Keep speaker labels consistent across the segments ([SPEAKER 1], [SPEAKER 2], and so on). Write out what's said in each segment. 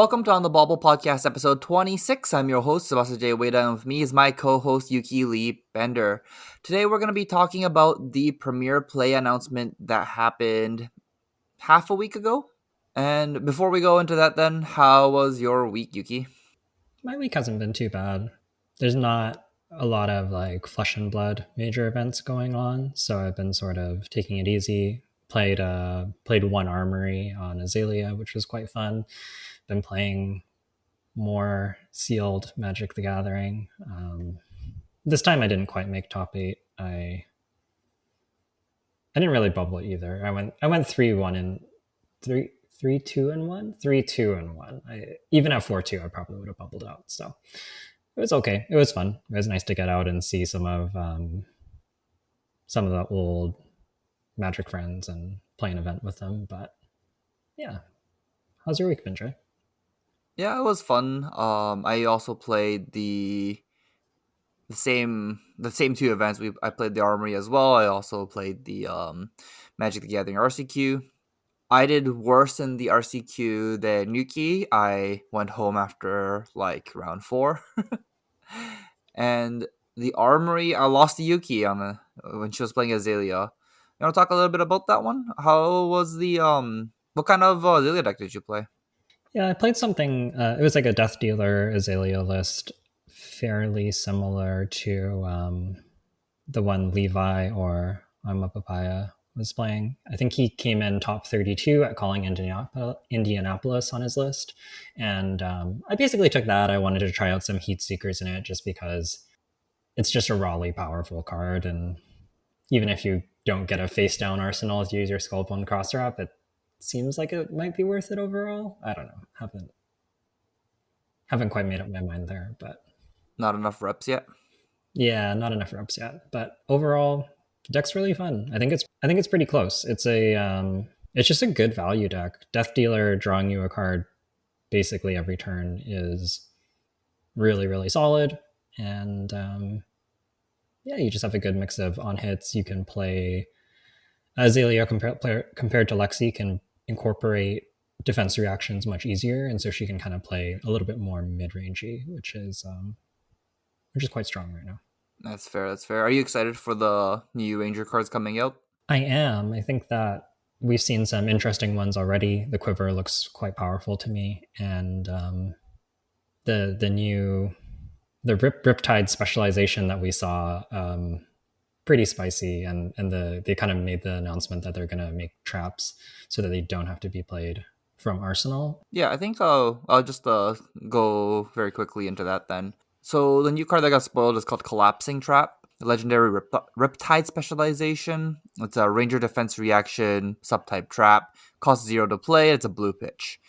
[SPEAKER 1] Welcome to On the Bauble podcast, episode 26. I'm your host, Sebastian J. Ueda, and with me is my co-host, Yuki Lee Bender. Today, we're going to be talking about the Premiere Play announcement that happened half a week ago. And before we go into that then, how was your week, Yuki?
[SPEAKER 2] My week hasn't been too bad. There's not a lot of flesh and blood major events going on, so I've been sort of taking it easy. Played one armory on Azalea, which was quite fun. Been playing more sealed Magic the Gathering. This time I didn't quite make top 8. I didn't really bubble either. I went 3-1 and 3-2-1, 3-2-1. Even at 4-2, I probably would have bubbled out. So it was okay. It was fun. It was nice to get out and see some of the old Magic friends and play an event with them. But yeah, how's your week been, Jay?
[SPEAKER 1] Yeah, it was fun. I also played the same two events. I played the Armory as well. I also played the Magic the Gathering RCQ. I did worse in the RCQ than Yuki. I went home after round 4. And the Armory, I lost to Yuki when she was playing Azalea. You want to talk a little bit about that one? How was the what kind of Azalea deck did you play?
[SPEAKER 2] Yeah, I played something. It was like a Death Dealer Azalea list, fairly similar to the one Levi or I'm a Papaya was playing. I think he came in top 32 at calling Indianapolis on his list. And I basically took that. I wanted to try out some Heat Seekers in it just because it's just a rawly powerful card. And even if you don't get a face down arsenal to use your Skullbone Cross Drop, it seems like it might be worth it overall. I don't know. Haven't quite made up my mind there, but
[SPEAKER 1] Not enough reps yet.
[SPEAKER 2] Yeah, not enough reps yet. But overall, the deck's really fun. I think it's pretty close. It's just a good value deck. Death Dealer drawing you a card basically every turn is really, really solid. And yeah, you just have a good mix of on hits. You can play Azalea compared to Lexi can incorporate defense reactions much easier, and so she can kind of play a little bit more mid-rangey, which is quite strong right now.
[SPEAKER 1] That's fair. Are you excited for the new Ranger cards coming out?
[SPEAKER 2] I am. I think that we've seen some interesting ones already. The Quiver looks quite powerful to me, and the Riptide specialization that we saw, pretty spicy. And they kind of made the announcement that they're going to make traps so that they don't have to be played from Arsenal.
[SPEAKER 1] Yeah, I think I'll just go very quickly into that then. So the new card that got spoiled is called Collapsing Trap. The legendary Riptide specialization. It's a Ranger defense reaction subtype trap. Costs 0 to play. It's a blue pitch.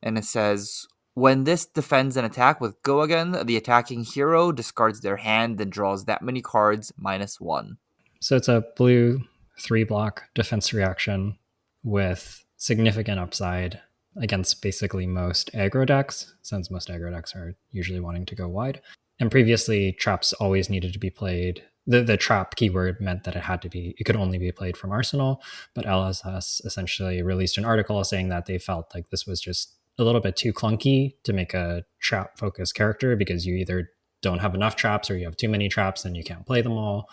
[SPEAKER 1] And it says, when this defends an attack with Go Again, the attacking hero discards their hand, then draws that many cards -1.
[SPEAKER 2] So it's a blue 3-block defense reaction with significant upside against basically most aggro decks, since most aggro decks are usually wanting to go wide. And previously, traps always needed to be played. The trap keyword meant that it could only be played from Arsenal, but LSS essentially released an article saying that they felt like this was just a little bit too clunky to make a trap-focused character, because you either don't have enough traps or you have too many traps and you can't play them all,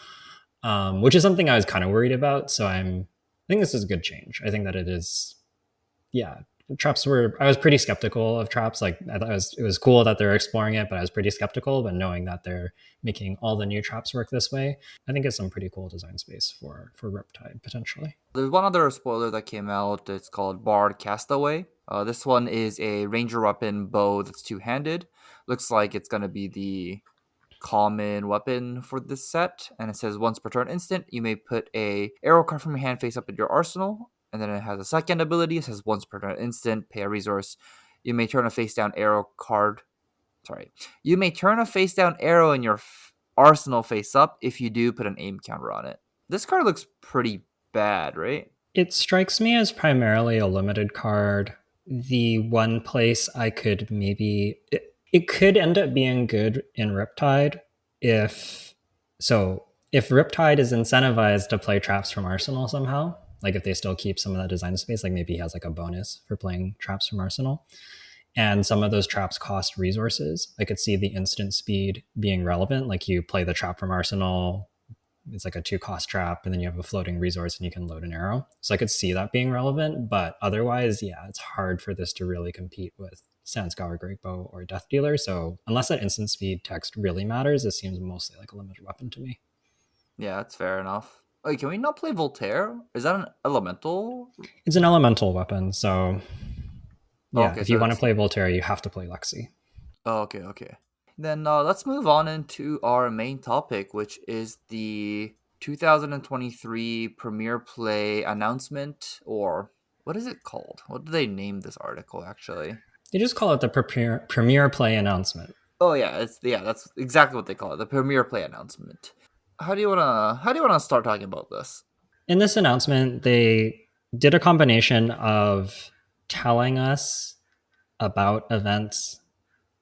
[SPEAKER 2] which is something I was kind of worried about. So I think this is a good change. I think that it is, yeah. I was pretty skeptical of traps. I thought it was cool that they're exploring it, but I was pretty skeptical. But knowing that they're making all the new traps work this way, I think it's some pretty cool design space for Riptide potentially.
[SPEAKER 1] There's one other spoiler that came out. It's called Bard Castaway. This one is a Ranger weapon bow that's two-handed. Looks like it's going to be the common weapon for this set. And it says, once per turn instant, you may put a arrow card from your hand face up in your arsenal. And then it has a second ability. It says, once per turn instant, pay a resource. You may turn a face-down arrow card. You may turn a face-down arrow in your arsenal face up. If you do, put an aim counter on it. This card looks pretty bad, right?
[SPEAKER 2] It strikes me as primarily a limited card. The one place I could maybe... It could end up being good in Riptide if Riptide is incentivized to play traps from Arsenal somehow. If they still keep some of that design space, maybe he has a bonus for playing traps from Arsenal. And some of those traps cost resources. I could see the instant speed being relevant. Like you play the trap from Arsenal, it's like a 2 cost trap, and then you have a floating resource and you can load an arrow. So I could see that being relevant, but otherwise, yeah, it's hard for this to really compete with Sandscour, Great Bow, or Death Dealer. So unless that instant speed text really matters, it seems mostly like a limited weapon to me.
[SPEAKER 1] Yeah, that's fair enough. Wait, can we not play Voltaire? Is that an elemental?
[SPEAKER 2] It's an elemental weapon, so
[SPEAKER 1] Oh,
[SPEAKER 2] yeah,
[SPEAKER 1] okay,
[SPEAKER 2] if you
[SPEAKER 1] so
[SPEAKER 2] want to
[SPEAKER 1] it's
[SPEAKER 2] play Voltaire, you have to play Lexi.
[SPEAKER 1] oh, okay, okay. Then let's move on into our main topic, which is the 2023 Premiere Play announcement, or what is it called? What do they name this article actually?
[SPEAKER 2] You just call it the Premiere Play announcement.
[SPEAKER 1] Oh yeah, that's exactly what they call it, the Premiere Play announcement. How do you wanna start talking about this?
[SPEAKER 2] In this announcement, they did a combination of telling us about events.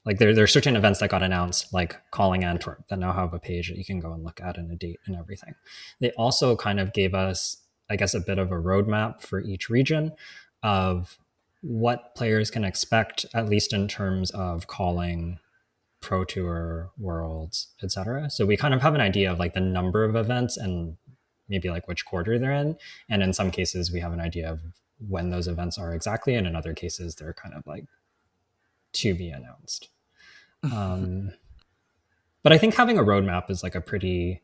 [SPEAKER 2] Like there are certain events that got announced, like Calling Antwerp, that now have a page that you can go and look at and a date and everything. They also kind of gave us, I guess, a bit of a roadmap for each region of what players can expect, at least in terms of calling Pro Tour, Worlds, etc. So we kind of have an idea of like the number of events and maybe like which quarter they're in. And in some cases, we have an idea of when those events are exactly. And in other cases, they're kind of like to be announced. Um, but I think having a roadmap is like a pretty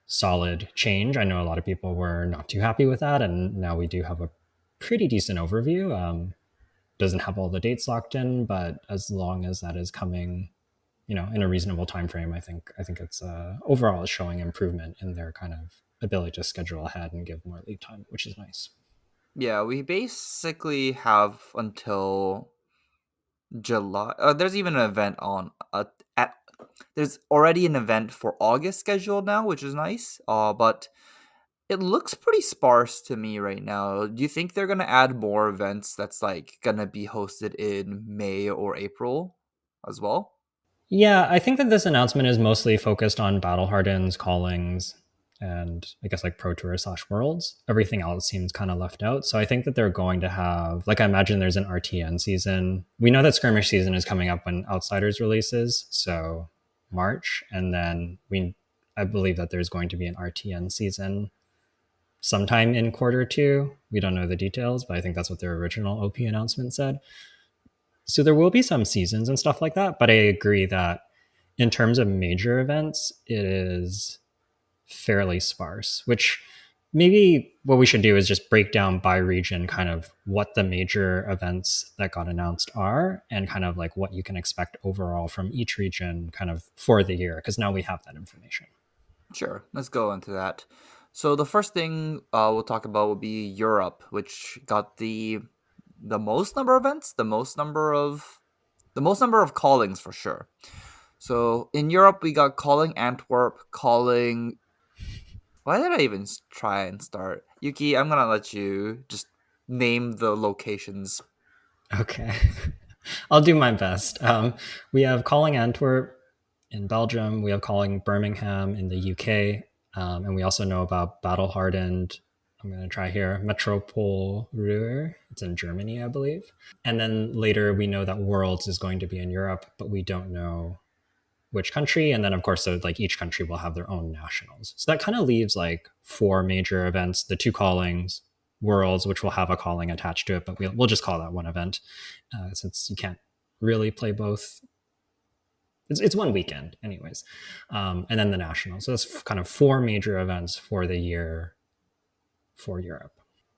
[SPEAKER 2] solid change. I know a lot of people were not too happy with that, and now we do have a pretty decent overview. Doesn't have all the dates locked in, but as long as that is coming, in a reasonable time frame, I think it's overall is showing improvement in their kind of ability to schedule ahead and give more lead time, which is nice.
[SPEAKER 1] Yeah, we basically have until July. There's even an event on at. There's already an event for August scheduled now, which is nice. But it looks pretty sparse to me right now. Do you think they're gonna add more events that's like gonna be hosted in May or April as well?
[SPEAKER 2] Yeah, I think that this announcement is mostly focused on battle hardens, callings, and I guess like Pro Tour slash Worlds. Everything else seems kind of left out. So I think that they're going to have, like, I imagine there's an RTN season. We know that skirmish season is coming up when Outsiders releases, so March, and then I believe that there's going to be an RTN season sometime in quarter 2. We don't know the details, but I think that's what their original OP announcement said. So there will be some seasons and stuff like that, but I agree that in terms of major events, it is fairly sparse, which maybe what we should do is just break down by region kind of what the major events that got announced are and kind of like what you can expect overall from each region kind of for the year, because now we have that information.
[SPEAKER 1] Sure, let's go into that. So the first thing we'll talk about will be Europe, which got the most number of events, the most number of callings for sure. So in Europe, we got calling Antwerp, calling. Why did I even try and start? Yuki, I'm gonna let you just name the locations.
[SPEAKER 2] Okay. I'll do my best. We have Calling Antwerp in Belgium. We have Calling Birmingham in the UK. And we also know about Battle Hardened. I'm going to try here. Metropole Ruhr. It's in Germany, I believe. And then later we know that Worlds is going to be in Europe, but we don't know which country. And then, of course, so like each country will have their own nationals. So that kind of leaves like 4 major events, the 2 callings, Worlds, which will have a calling attached to it, but we'll just call that one event since you can't really play both. It's one weekend, anyways. And then the national. So that's kind of 4 major events for the year for Europe.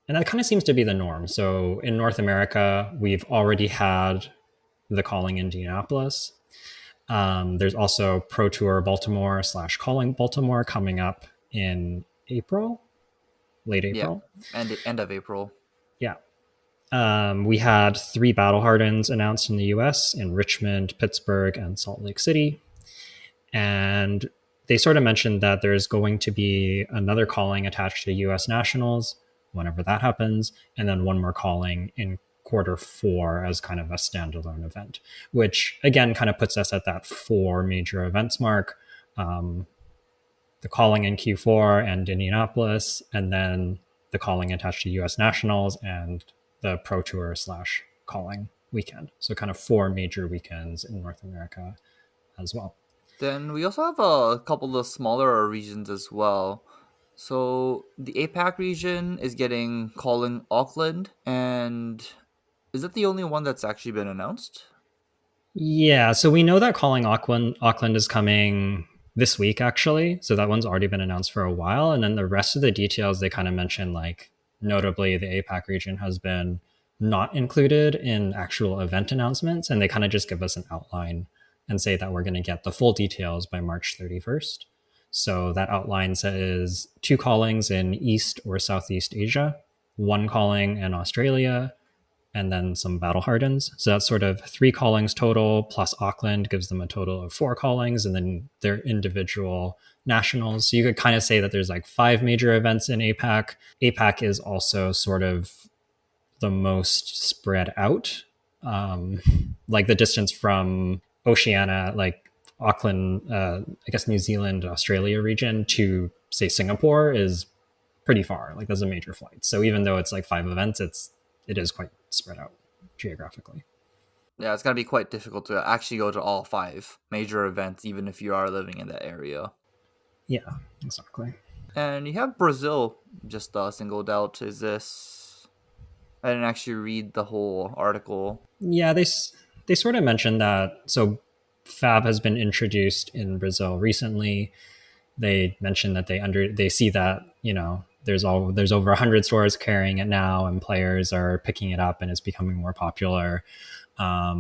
[SPEAKER 2] And that kind of seems to be the norm. So in North America, we've already had the calling Indianapolis. There's also Pro Tour Baltimore / Calling Baltimore coming up in April, late
[SPEAKER 1] Yeah,
[SPEAKER 2] April.
[SPEAKER 1] and end of April.
[SPEAKER 2] Yeah. We had 3 Battle Hardens announced in the US in Richmond, Pittsburgh, and Salt Lake City. And they sort of mentioned that there's going to be another calling attached to US Nationals whenever that happens, and then one more calling in quarter 4 as kind of a standalone event, which again kind of puts us at that 4 major events mark. The calling in Q4 and Indianapolis, and then the calling attached to US Nationals and the Pro Tour / calling weekend. So kind of 4 major weekends in North America as well.
[SPEAKER 1] Then we also have a couple of smaller regions as well. So the APAC region is getting calling Auckland, and is that the only one that's actually been announced?
[SPEAKER 2] Yeah, so we know that calling Auckland is coming this week actually. So that one's already been announced for a while, and then the rest of the details they kind of mention, like notably the APAC region has been not included in actual event announcements, and they kind of just give us an outline and say that we're going to get the full details by March 31st. So that outline says 2 callings in East or Southeast Asia, 1 calling in Australia, and then some battle hardens. So that's sort of 3 callings total, plus Auckland gives them a total of 4 callings, and then their individual nationals. So you could kind of say that there's like 5 major events in APAC. APAC is also sort of the most spread out. Um, like the distance from Oceania, like Auckland, I guess New Zealand, Australia region to say Singapore is pretty far. Like there's a major flight. So even though it's like 5 events, it is quite spread out geographically.
[SPEAKER 1] Yeah, it's gonna be quite difficult to actually go to all five major events, even if you are living in that area.
[SPEAKER 2] Yeah, exactly.
[SPEAKER 1] And you have Brazil just singled out. Is this? I didn't actually read the whole article.
[SPEAKER 2] Yeah, they sort of mentioned that. So Fab has been introduced in Brazil recently. They mentioned that they see that there's over 100 stores carrying it now, and players are picking it up, and it's becoming more popular,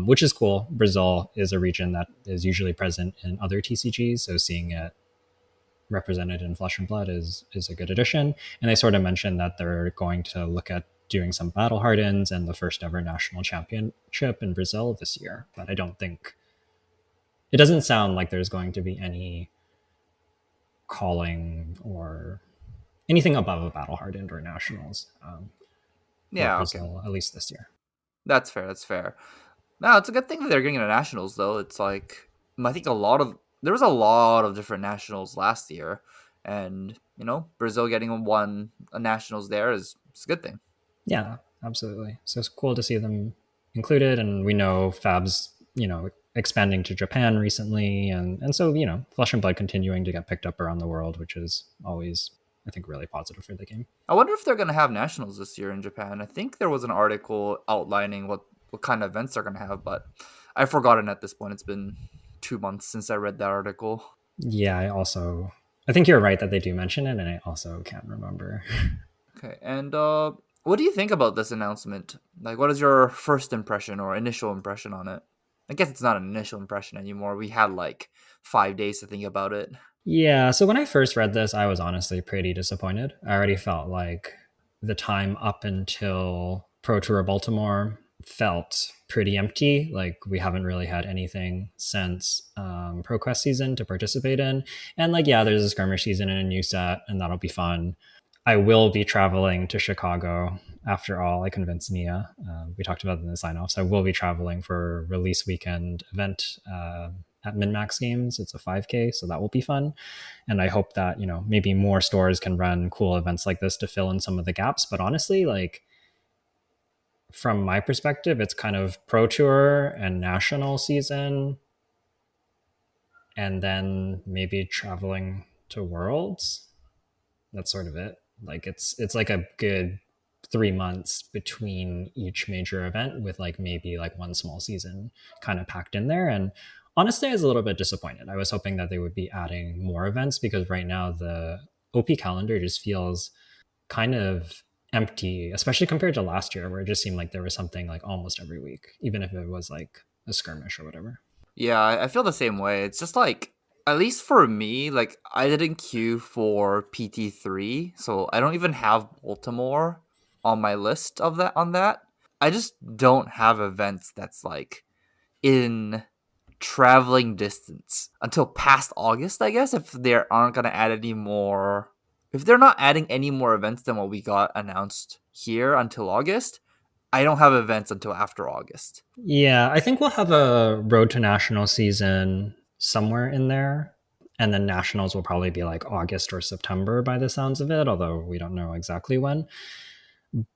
[SPEAKER 2] which is cool. Brazil is a region that is usually present in other TCGs, so seeing it represented in Flesh and Blood is a good addition. And they sort of mentioned that they're going to look at doing some battle hardens and the first ever national championship in Brazil this year. But I don't think it doesn't sound like there's going to be any calling or anything above a battle hardened or nationals for
[SPEAKER 1] Yeah, okay,
[SPEAKER 2] Brazil, at least this year.
[SPEAKER 1] that's fair. That's fair. No, it's a good thing that they're getting into nationals, though. It's like I think there was a lot of different nationals last year, and Brazil getting a nationals there is a good thing.
[SPEAKER 2] Yeah, absolutely. So it's cool to see them included, and we know Fab's expanding to Japan recently, and so Flesh and Blood continuing to get picked up around the world, which is always I think really positive for the game.
[SPEAKER 1] I wonder if they're gonna have nationals this year in Japan. I think there was an article outlining what kind of events they're gonna have, but I've forgotten at this point. It's been 2 months since I read that article.
[SPEAKER 2] Yeah, I think you're right that they do mention it, and I also can't remember.
[SPEAKER 1] Okay, and what do you think about this announcement? Like, what is your first impression or initial impression on it? I guess it's not an initial impression anymore. We had like 5 days to think about it.
[SPEAKER 2] Yeah, so when I first read this, I was honestly pretty disappointed. I already felt like the time up until Pro Tour Baltimore felt pretty empty. Like we haven't really had anything since ProQuest season to participate in. And like, yeah, there's a skirmish season and a new set, and that'll be fun. I will be traveling to Chicago after all. I convinced Nia. We talked about it in the sign offs. I will be traveling for a release weekend event at MinMax Games. It's a 5K, so that will be fun. And I hope that maybe more stores can run cool events like this to fill in some of the gaps. But honestly, like from my perspective, it's kind of Pro Tour and national season, and then maybe traveling to Worlds. That's sort of it. Like it's like a good 3 months between each major event with like maybe like one small season kind of packed in there. And honestly, I was a little bit disappointed. I was hoping that they would be adding more events because right now the OP calendar just feels kind of empty, especially compared to last year where it just seemed like there was something like almost every week, even if it was like a skirmish or whatever.
[SPEAKER 1] Yeah, I feel the same way. It's just like, at least for me, like I didn't queue for PT3, so I don't even have Baltimore on my list of that on that. I just don't have events that's like in traveling distance until past August, I guess, if they aren't gonna add any more. If they're not adding any more events than what we got announced here until August, I don't have events until after August.
[SPEAKER 2] Yeah, I think we'll have a road to national season somewhere in there. And then nationals will probably be like August or September by the sounds of it, although we don't know exactly when.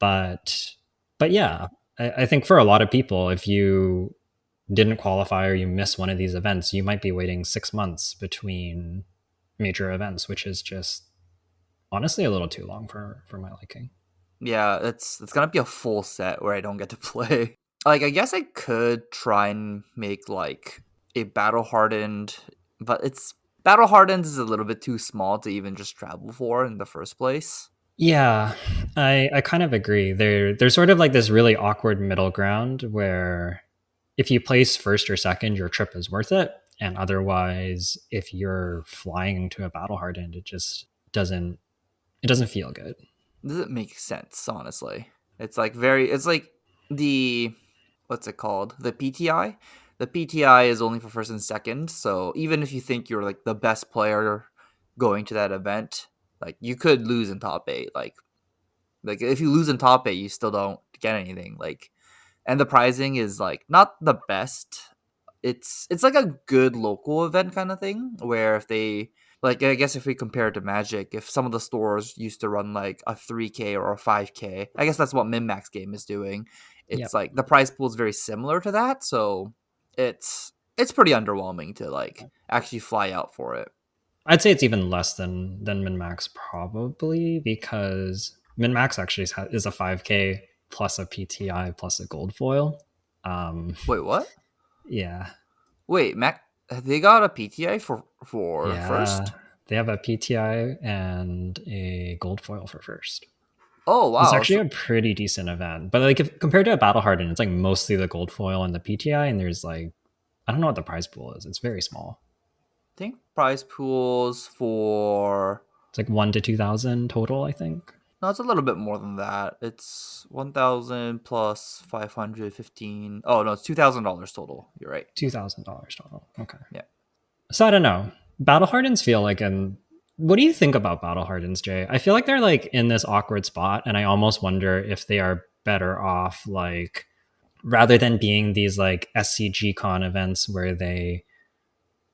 [SPEAKER 2] But but yeah, I think for a lot of people, if you didn't qualify or you miss one of these events, you might be waiting 6 months between major events, which is just honestly a little too long for my liking.
[SPEAKER 1] Yeah, it's gonna be a full set where I don't get to play. Like, I guess I could try and make like a battle hardened, but it's battle hardened is a little bit too small to even just travel for in the first place.
[SPEAKER 2] Yeah, I kind of agree. There's sort of like this really awkward middle ground where if you place first or second, your trip is worth it, and otherwise, if you're flying to a battle hardened, doesn't it doesn't feel good.
[SPEAKER 1] Doesn't make sense, honestly. It's like the what's it called? The PTI. The PTI is only for first and second, so even if you think you're like the best player going to that event, like you could lose in top eight. Like if you lose in top eight, you still don't get anything. Like, and the pricing is like not the best. It's like a good local event kind of thing where if they like I guess if we compare it to Magic, if some of the stores used to run like a 3K or a 5K, I guess that's what Min Max game is doing. It's
[SPEAKER 2] Yep.
[SPEAKER 1] like the price pool is very similar to that, so it's pretty underwhelming to like actually fly out for it.
[SPEAKER 2] I'd say it's even less than min max probably because min max actually is a 5K plus a PTI plus a gold foil. Um,
[SPEAKER 1] Wait, what?
[SPEAKER 2] yeah,
[SPEAKER 1] Wait, Mac, they got a PTI for
[SPEAKER 2] yeah,
[SPEAKER 1] first?
[SPEAKER 2] they have a PTI and a gold foil for first.
[SPEAKER 1] Oh
[SPEAKER 2] It's
[SPEAKER 1] wow,
[SPEAKER 2] actually
[SPEAKER 1] so
[SPEAKER 2] a pretty decent event, but like if, compared to a battle hardened, it's like mostly the gold foil and the PTI, and there's like I don't know what the prize pool is. It's very small.
[SPEAKER 1] I think prize pools for
[SPEAKER 2] It's like 1 to 2,000 total, I think.
[SPEAKER 1] no, it's a little bit more than that. It's 1,000 plus 515. Oh no, it's $2,000 total. You're right.
[SPEAKER 2] $2,000 total. Okay.
[SPEAKER 1] Yeah.
[SPEAKER 2] So I don't know. Battle Hardens feel like an what do you think about Battle Hardens, Jay? I feel like they're like in this awkward spot, and I almost wonder if they are better off like rather than being these like SCG con events where they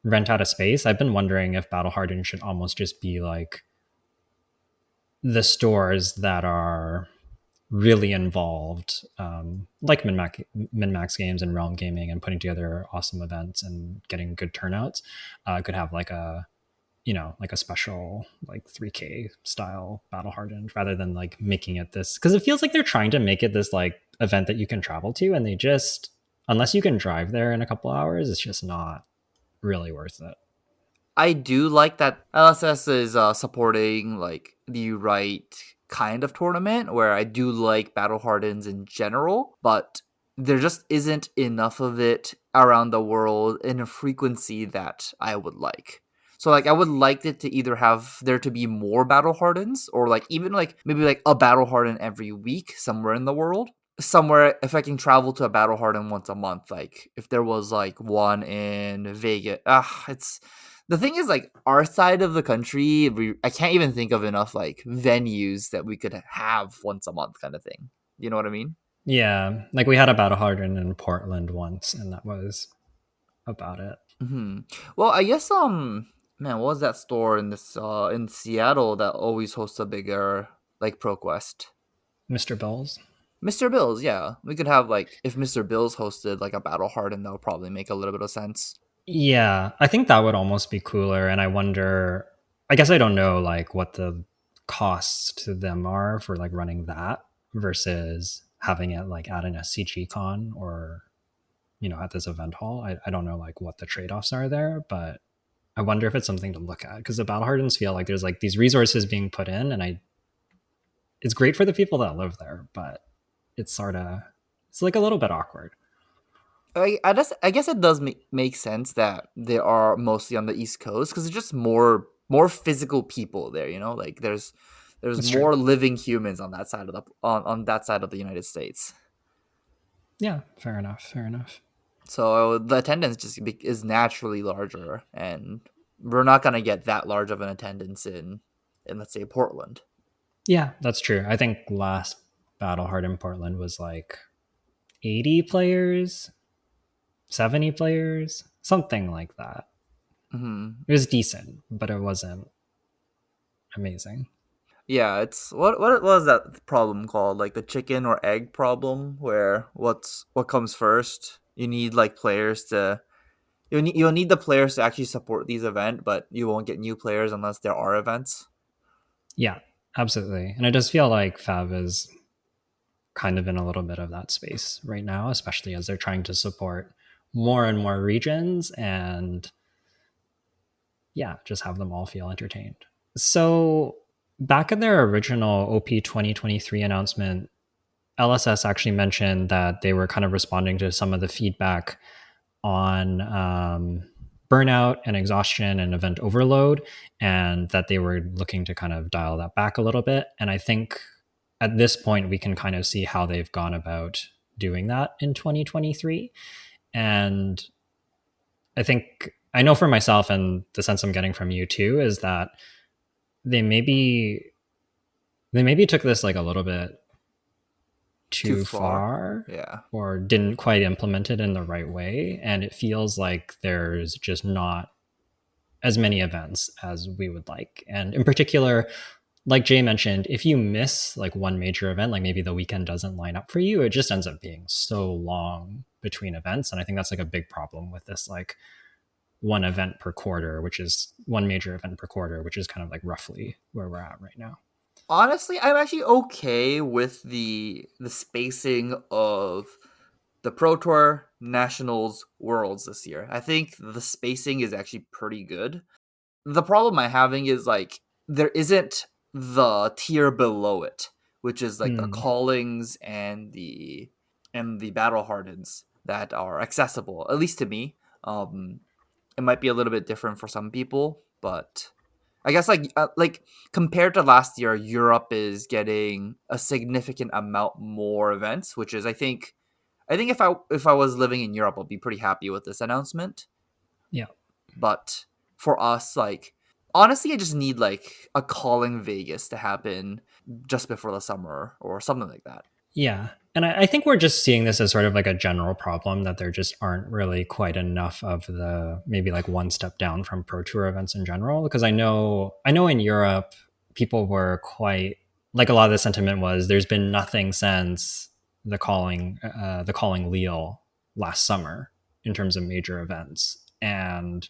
[SPEAKER 2] rent out a space. I've been wondering if Battle Hardened should almost just be like the stores that are really involved, like Min Max Games and Realm Gaming, and putting together awesome events and getting good turnouts. Could have like a like a special like 3K style battle hardened rather than like making it this because it feels like they're trying to make it this like event that you can travel to and they just unless you can drive there in a couple hours it's just not really worth it.
[SPEAKER 1] I do like that LSS is supporting like the right kind of tournament where I do like Battle Hardens in general, but there just isn't enough of it around the world in a frequency that I would like. So like I would like it to either have there to be more Battle Hardens or like even like maybe like a Battle Harden every week somewhere in the world. Somewhere if I can travel to a Battle Harden once a month, like if there was like one in Vegas. It's the thing is like our side of the country I can't even think of enough like venues that we could have once a month kind of thing, you know what I mean?
[SPEAKER 2] Yeah, like we had a battle hardened in Portland once and that was about it.
[SPEAKER 1] Well, I guess man, what was that store in this in Seattle that always hosts a bigger like ProQuest?
[SPEAKER 2] Mr. Bells.
[SPEAKER 1] Mr. Bills, yeah, we could have like if Mr. Bills hosted like a battle harden, that would probably make a little bit of sense.
[SPEAKER 2] Yeah, I think that would almost be cooler. And I wonder, I guess I don't know like what the costs to them are for like running that versus having it like at an SCG con or, at this event hall. I don't know like what the trade offs are there, but I wonder if it's something to look at because the battle hardens feel like there's like these resources being put in and it's great for the people that live there, but it's sort of, it's like a little bit awkward.
[SPEAKER 1] I guess it does make sense that they are mostly on the East Coast because it's just more physical people there. You know, like there's
[SPEAKER 2] That's true.
[SPEAKER 1] more living humans on that side of on that side of the United States.
[SPEAKER 2] Yeah, fair enough. Fair enough.
[SPEAKER 1] So the attendance is naturally larger, and we're not gonna get that large of an attendance in let's say Portland.
[SPEAKER 2] Yeah, that's true. I think last Battle Hard in Portland was like 80 players, 70 players, something like that.
[SPEAKER 1] Hmm.
[SPEAKER 2] It was decent, but it wasn't amazing.
[SPEAKER 1] Yeah, it's what was that problem called? Like the chicken or egg problem, where what comes first? You need like players to you'll need the players to actually support these events, but you won't get new players unless there are events.
[SPEAKER 2] Yeah, absolutely. And it does feel like Fav is kind of in a little bit of that space right now, especially as they're trying to support more and more regions and yeah, just have them all feel entertained. So back in their original OP 2023 announcement, LSS actually mentioned that they were kind of responding to some of the feedback on burnout and exhaustion and event overload, and that they were looking to kind of dial that back a little bit. And I think at this point, we can kind of see how they've gone about doing that in 2023. And I think I know for myself, and the sense I'm getting from you too, is that they maybe they maybe took this like a little bit
[SPEAKER 1] Too
[SPEAKER 2] too
[SPEAKER 1] far.
[SPEAKER 2] far
[SPEAKER 1] Yeah.
[SPEAKER 2] or didn't quite implement it in the right way, and it feels like there's just not as many events as we would like. And in particular, like Jay mentioned, if you miss like one major event, like maybe the weekend doesn't line up for you, it just ends up being so long between events. And I think that's like a big problem with this like one event per quarter, which is one major event per quarter, which is kind of like roughly where we're at right now.
[SPEAKER 1] Honestly, I'm actually okay with the spacing of the Pro Tour, Nationals, Worlds this year. I think the spacing is actually pretty good. The problem I'm having is like there isn't the tier below it, which is like the
[SPEAKER 2] Hmm.
[SPEAKER 1] callings and the battle hardens that are accessible, at least to me. It might be a little bit different for some people, but I guess like compared to last year, Europe is getting a significant amount more events, which is I think if I was living in Europe, I'll be pretty happy with this announcement.
[SPEAKER 2] Yeah.
[SPEAKER 1] But for us, like honestly, I just need like a calling Vegas to happen just before the summer or something like that.
[SPEAKER 2] Yeah. And I think we're just seeing this as sort of like a general problem that there just aren't really quite enough of the maybe like one step down from pro tour events in general. Because I know in Europe people were quite like a lot of the sentiment was there's been nothing since the calling Lille last summer in terms of major events. And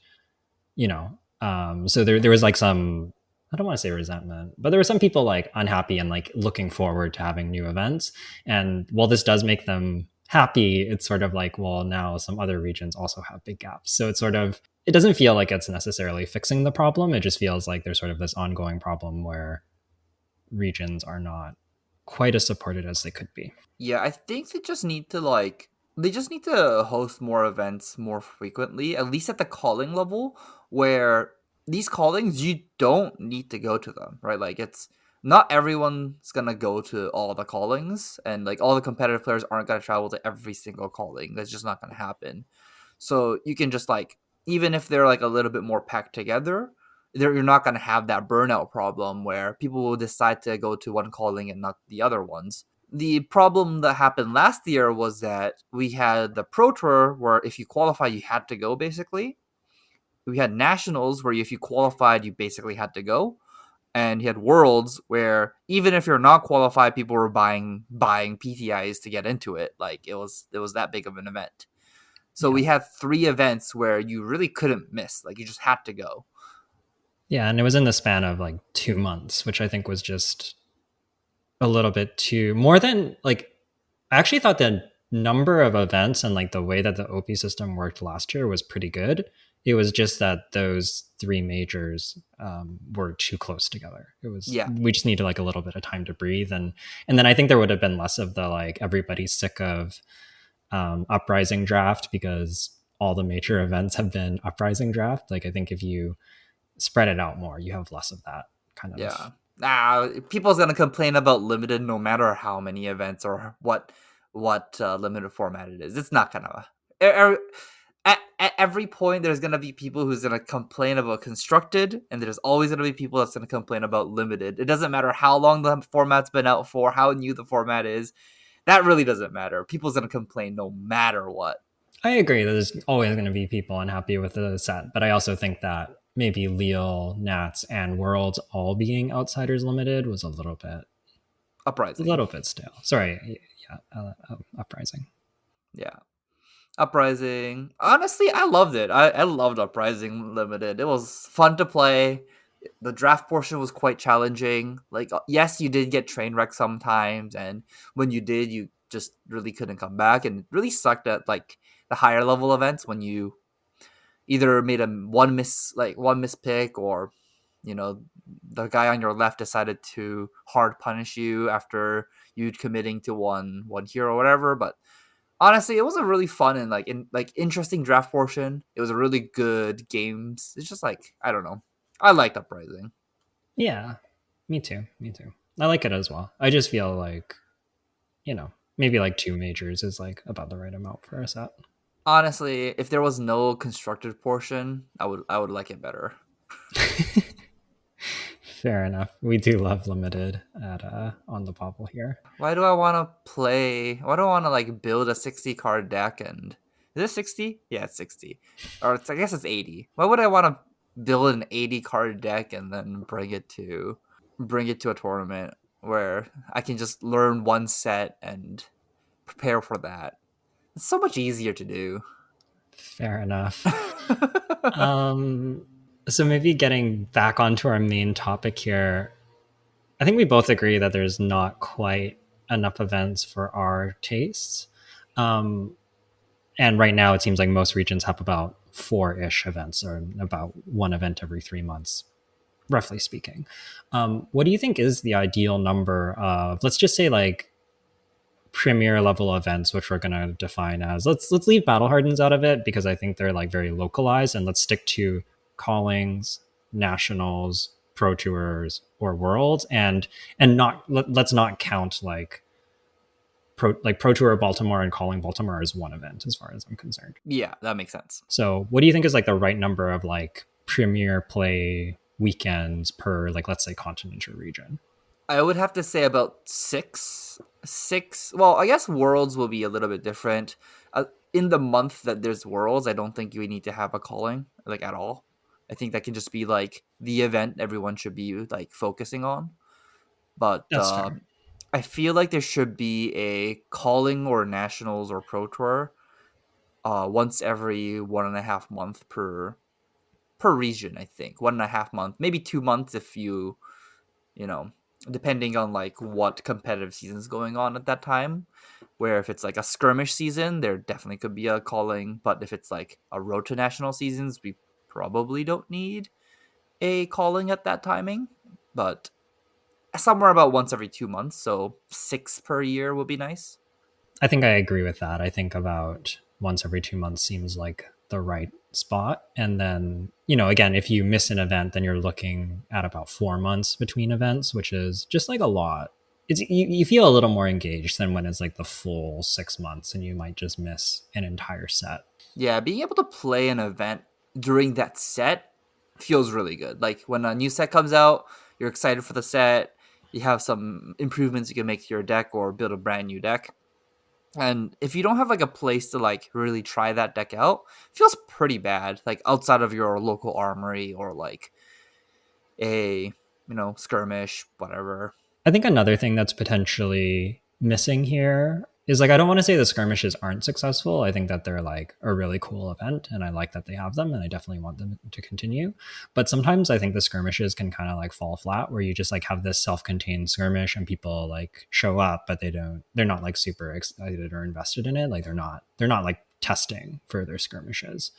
[SPEAKER 2] so there was like some, I don't want to say resentment, but there were some people like unhappy and like looking forward to having new events. And while this does make them happy, it's sort of like, well, now some other regions also have big gaps. So it's sort of, it doesn't feel like it's necessarily fixing the problem. It just feels like there's sort of this ongoing problem where regions are not quite as supported as they could be.
[SPEAKER 1] Yeah, I think they just need to host more events more frequently, at least at the calling level, where these callings you don't need to go to them, right? Like it's not everyone's gonna go to all the callings, and like all the competitive players aren't gonna travel to every single calling. That's just not gonna happen. So you can just like even if they're like a little bit more packed together, you're not gonna have that burnout problem where people will decide to go to one calling and not the other ones. The problem that happened last year was that we had the Pro Tour where if you qualify, you had to go basically. We had Nationals where if you qualified, you basically had to go. And you had Worlds where even if you're not qualified, people were buying PTIs to get into it. Like it was that big of an event. So
[SPEAKER 2] Yeah.
[SPEAKER 1] we had three events where you really couldn't miss. Like you just had to go.
[SPEAKER 2] Yeah. And it was in the span of like 2 months, which I think was just a little bit too more than like I actually thought the number of events and like the way that the OP system worked last year was pretty good. It was just that those three majors were too close together. It was
[SPEAKER 1] Yeah.
[SPEAKER 2] we just needed like a little bit of time to breathe, and then I think there would have been less of the like everybody's sick of uprising draft because all the major events have been uprising draft. Like I think if you spread it out more, you have less of that kind of.
[SPEAKER 1] Yeah. People's gonna complain about limited no matter how many events or what limited format it is. It's not gonna. At every point, there's gonna be people who's gonna complain about constructed, and there's always gonna be people that's gonna complain about limited. It doesn't matter how long the format's been out for, how new the format is. That really doesn't matter. People's gonna complain no matter what.
[SPEAKER 2] I agree that there's always going to be people unhappy with the set, but I also think that maybe Lille, Nats, and Worlds all being Outsiders Limited was a
[SPEAKER 1] Uprising.
[SPEAKER 2] little bit stale. Sorry, yeah, Uprising.
[SPEAKER 1] Yeah. Uprising. Honestly, I loved it. I loved Uprising Limited. It was fun to play. The draft portion was quite challenging. Like, yes, you did get train wrecked sometimes, and when you did, you just really couldn't come back, and it really sucked at like the higher level events when you either made a one miss pick, or the guy on your left decided to hard punish you after you committing to one hero or whatever. But honestly, it was a really fun and interesting draft portion. It was a really good games. It's just like, I don't know. I liked Uprising.
[SPEAKER 2] Yeah, me too. Me too. I like it as well. I just feel like, maybe like 2 majors is like about the right amount for a set.
[SPEAKER 1] Honestly, if there was no constructed portion, I would like it better.
[SPEAKER 2] Fair enough. We do love limited at On the Bauble here.
[SPEAKER 1] Why do I want to play? Why do I want to like build a 60 card deck? And is it 60? Yeah, it's 60. Or I guess it's 80. Why would I want to build an 80 card deck and then bring it to a tournament where I can just learn one set and prepare for that? It's so much easier to do.
[SPEAKER 2] Fair enough. Um, so maybe getting back onto our main topic here, I think we both agree that there's not quite enough events for our tastes. Um, and right now, it seems like most regions have about 4-ish events, or about one event every 3 months, roughly speaking. What do you think is the ideal number of, let's just say, like premier level events, which we're going to define as, let's leave battle hardens out of it because I think they're like very localized, and let's stick to callings, nationals, pro tours, or worlds, and let's not count like pro tour Baltimore and calling Baltimore as one event as far as I'm concerned.
[SPEAKER 1] Yeah, that makes sense.
[SPEAKER 2] So what do you think is like the right number of like premier play weekends per, like, let's say, continent or region?
[SPEAKER 1] I would have to say about six. Six. Well, I guess Worlds will be a little bit different. In the month that there's Worlds, I don't think we need to have a calling like at all. I think that can just be like the event everyone should be like focusing on. But
[SPEAKER 2] That's fair.
[SPEAKER 1] I feel like there should be a calling or nationals or pro tour once every 1.5 month per region. I think 1.5 month, maybe 2 months if you know, depending on like what competitive season's going on at that time. Where if it's like a skirmish season, there definitely could be a calling. But if it's like a road to national seasons, we probably don't need a calling at that timing. But somewhere about once every 2 months, so six per year would be nice.
[SPEAKER 2] I think I agree with that. I think about once every 2 months seems like the right spot. And then, again, if you miss an event, then you're looking at about 4 months between events, which is just like a lot. You feel a little more engaged than when it's like the full 6 months and you might just miss an entire set.
[SPEAKER 1] Yeah, being able to play an event during that set feels really good. Like when a new set comes out, you're excited for the set. You have some improvements you can make to your deck or build a brand new deck. And if you don't have like a place to like really try that deck out, it feels pretty bad. Like outside of your local armory or like a skirmish, whatever.
[SPEAKER 2] I think another thing that's potentially missing here is, like, I don't want to say the skirmishes aren't successful. I think that they're like a really cool event and I like that they have them and I definitely want them to continue. But sometimes I think the skirmishes can kind of like fall flat where you just like have this self-contained skirmish and people like show up, but they're not like super excited or invested in it. Like they're not like testing further skirmishes.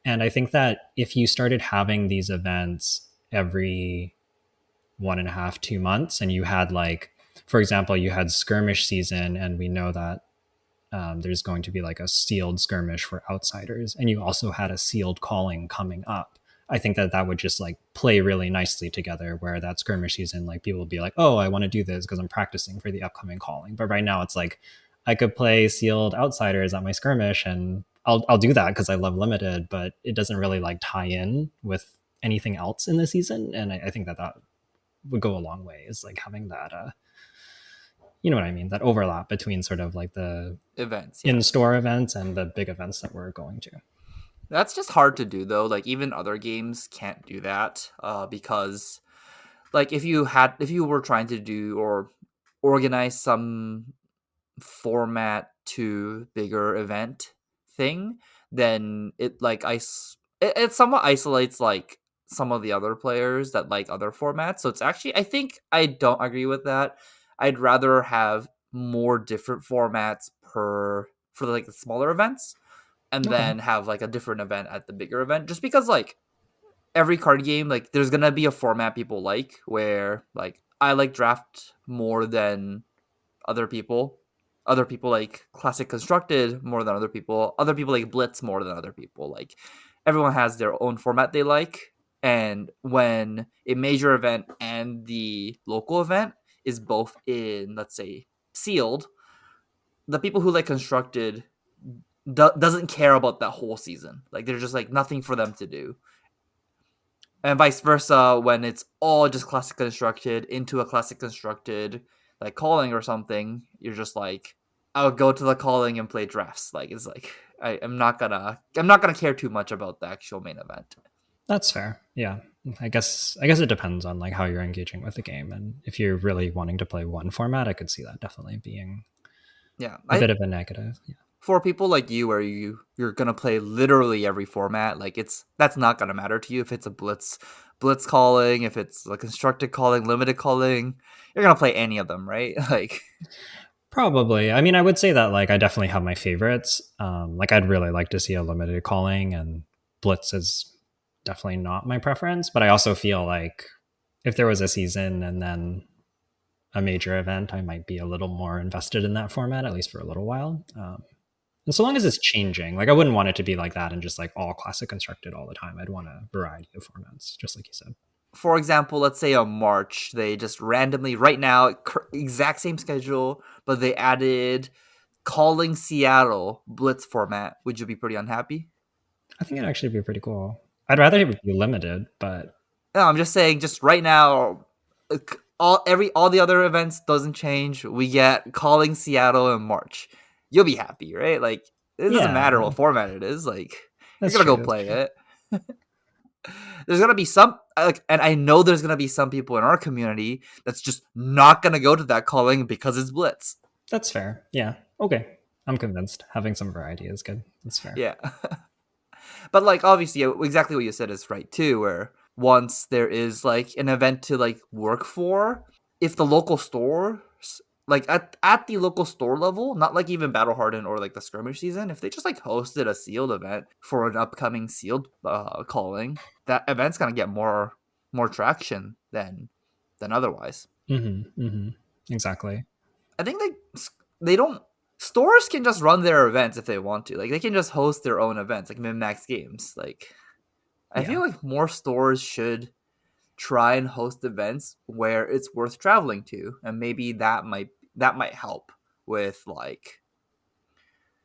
[SPEAKER 2] And I think that if you started having these events every 1.5, 2 months, and you had, like, for example, you had skirmish season, and we know that there's going to be like a sealed skirmish for outsiders, and you also had a sealed calling coming up. I think that that would just like play really nicely together, where that skirmish season, like, people would be like, oh, I want to do this because I'm practicing for the upcoming calling. But right now it's like I could play sealed outsiders at my skirmish, and I'll do that because I love limited, but it doesn't really like tie in with anything else in the season. And I think that would go a long way, is like having that you know what I mean, that overlap between sort of like the
[SPEAKER 1] Events, yeah.
[SPEAKER 2] in-store events and the big events that we're going to.
[SPEAKER 1] That's just hard to do though. Like even other games can't do that because like if you were trying to do or organize some format to bigger event thing, then it somewhat isolates like some of the other players that like other formats. So it's actually I think I don't agree with that. I'd rather have more different formats per for like the smaller events and
[SPEAKER 2] Okay.
[SPEAKER 1] then have like a different event at the bigger event just because like every card game like there's gonna be a format people like where like I like draft more than other people. Other people like classic constructed more than other people. Other people like blitz more than other people. Like everyone has their own format they like. And when a major event and the local event is both in, let's say, sealed, the people who like constructed doesn't care about that whole season. Like they're just like nothing for them to do. And vice versa when it's all just classic constructed into a classic constructed like calling or something, you're just like I'll go to the calling and play drafts. Like it's like I'm not gonna care too much about the actual main event.
[SPEAKER 2] That's fair. Yeah. I guess it depends on like how you're engaging with the game, and if you're really wanting to play one format, I could see that definitely being
[SPEAKER 1] Yeah,
[SPEAKER 2] a
[SPEAKER 1] I
[SPEAKER 2] bit of a negative. Yeah.
[SPEAKER 1] for people like you where you're gonna play literally every format, like it's that's not gonna matter to you if it's a blitz calling, if it's a constructed calling, limited calling, you're gonna play any of them, right? Like
[SPEAKER 2] Probably. I mean, I would say that like I definitely have my favorites. Like I'd really like to see a limited calling, and Blitz is definitely not my preference. But I also feel like if there was a season and then a major event, I might be a little more invested in that format, at least for a little while. And so long as it's changing, like I wouldn't want it to be like that and just like all classic constructed all the time. I'd want a variety of formats, just like you said.
[SPEAKER 1] for example, let's say on March, they just randomly, right now, exact same schedule, but they added calling Seattle Blitz format. Would you be pretty unhappy?
[SPEAKER 2] I think it'd actually be pretty cool. I'd rather it be limited, but
[SPEAKER 1] No, I'm just saying, just right now, all the other events doesn't change. We get calling Seattle in March. You'll be happy, right? Like it doesn't matter
[SPEAKER 2] yeah,
[SPEAKER 1] what format it is. Like you're
[SPEAKER 2] that's
[SPEAKER 1] gonna go
[SPEAKER 2] true. That's
[SPEAKER 1] play
[SPEAKER 2] true.
[SPEAKER 1] it. There's gonna be some like, and I know there's gonna be some people in our community that's just not gonna go to that calling because it's Blitz.
[SPEAKER 2] That's fair. Yeah. Okay. I'm convinced. Having some variety is good. That's fair.
[SPEAKER 1] Yeah, but like obviously, exactly what you said is right too. Where once there is like an event to like work for, if the local stores like at the local store level, not like even Battle Hardened or like the skirmish season, if they just like hosted a sealed event for an upcoming sealed calling, that event's gonna get more traction than otherwise.
[SPEAKER 2] Mm-hmm. Mm-hmm. Exactly.
[SPEAKER 1] I think like they don't stores can just run their events if they want to. Like they can just host their own events, like min max games. Like I
[SPEAKER 2] Yeah.
[SPEAKER 1] feel like more stores should try and host events where it's worth traveling to, and maybe that might help with like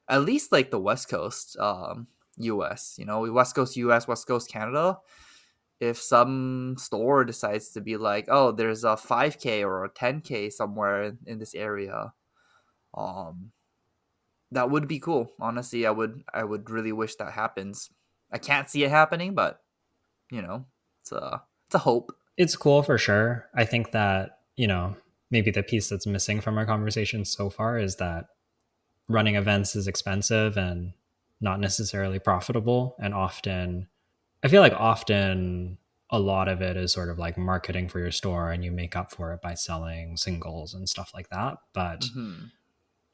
[SPEAKER 1] at least like the West Coast, US. You know, West Coast US, West Coast Canada. If some store decides to be like, oh, there's a 5K or a 10K somewhere in this area, um, that would be cool. Honestly, I would really wish that happens. I can't see it happening, but you know, it's a hope.
[SPEAKER 2] It's cool for sure. I think that, maybe the piece that's missing from our conversation so far is that running events is expensive and not necessarily profitable. And often, I feel like often a lot of it is sort of like marketing for your store and you make up for it by selling singles and stuff like that. But
[SPEAKER 1] Hmm.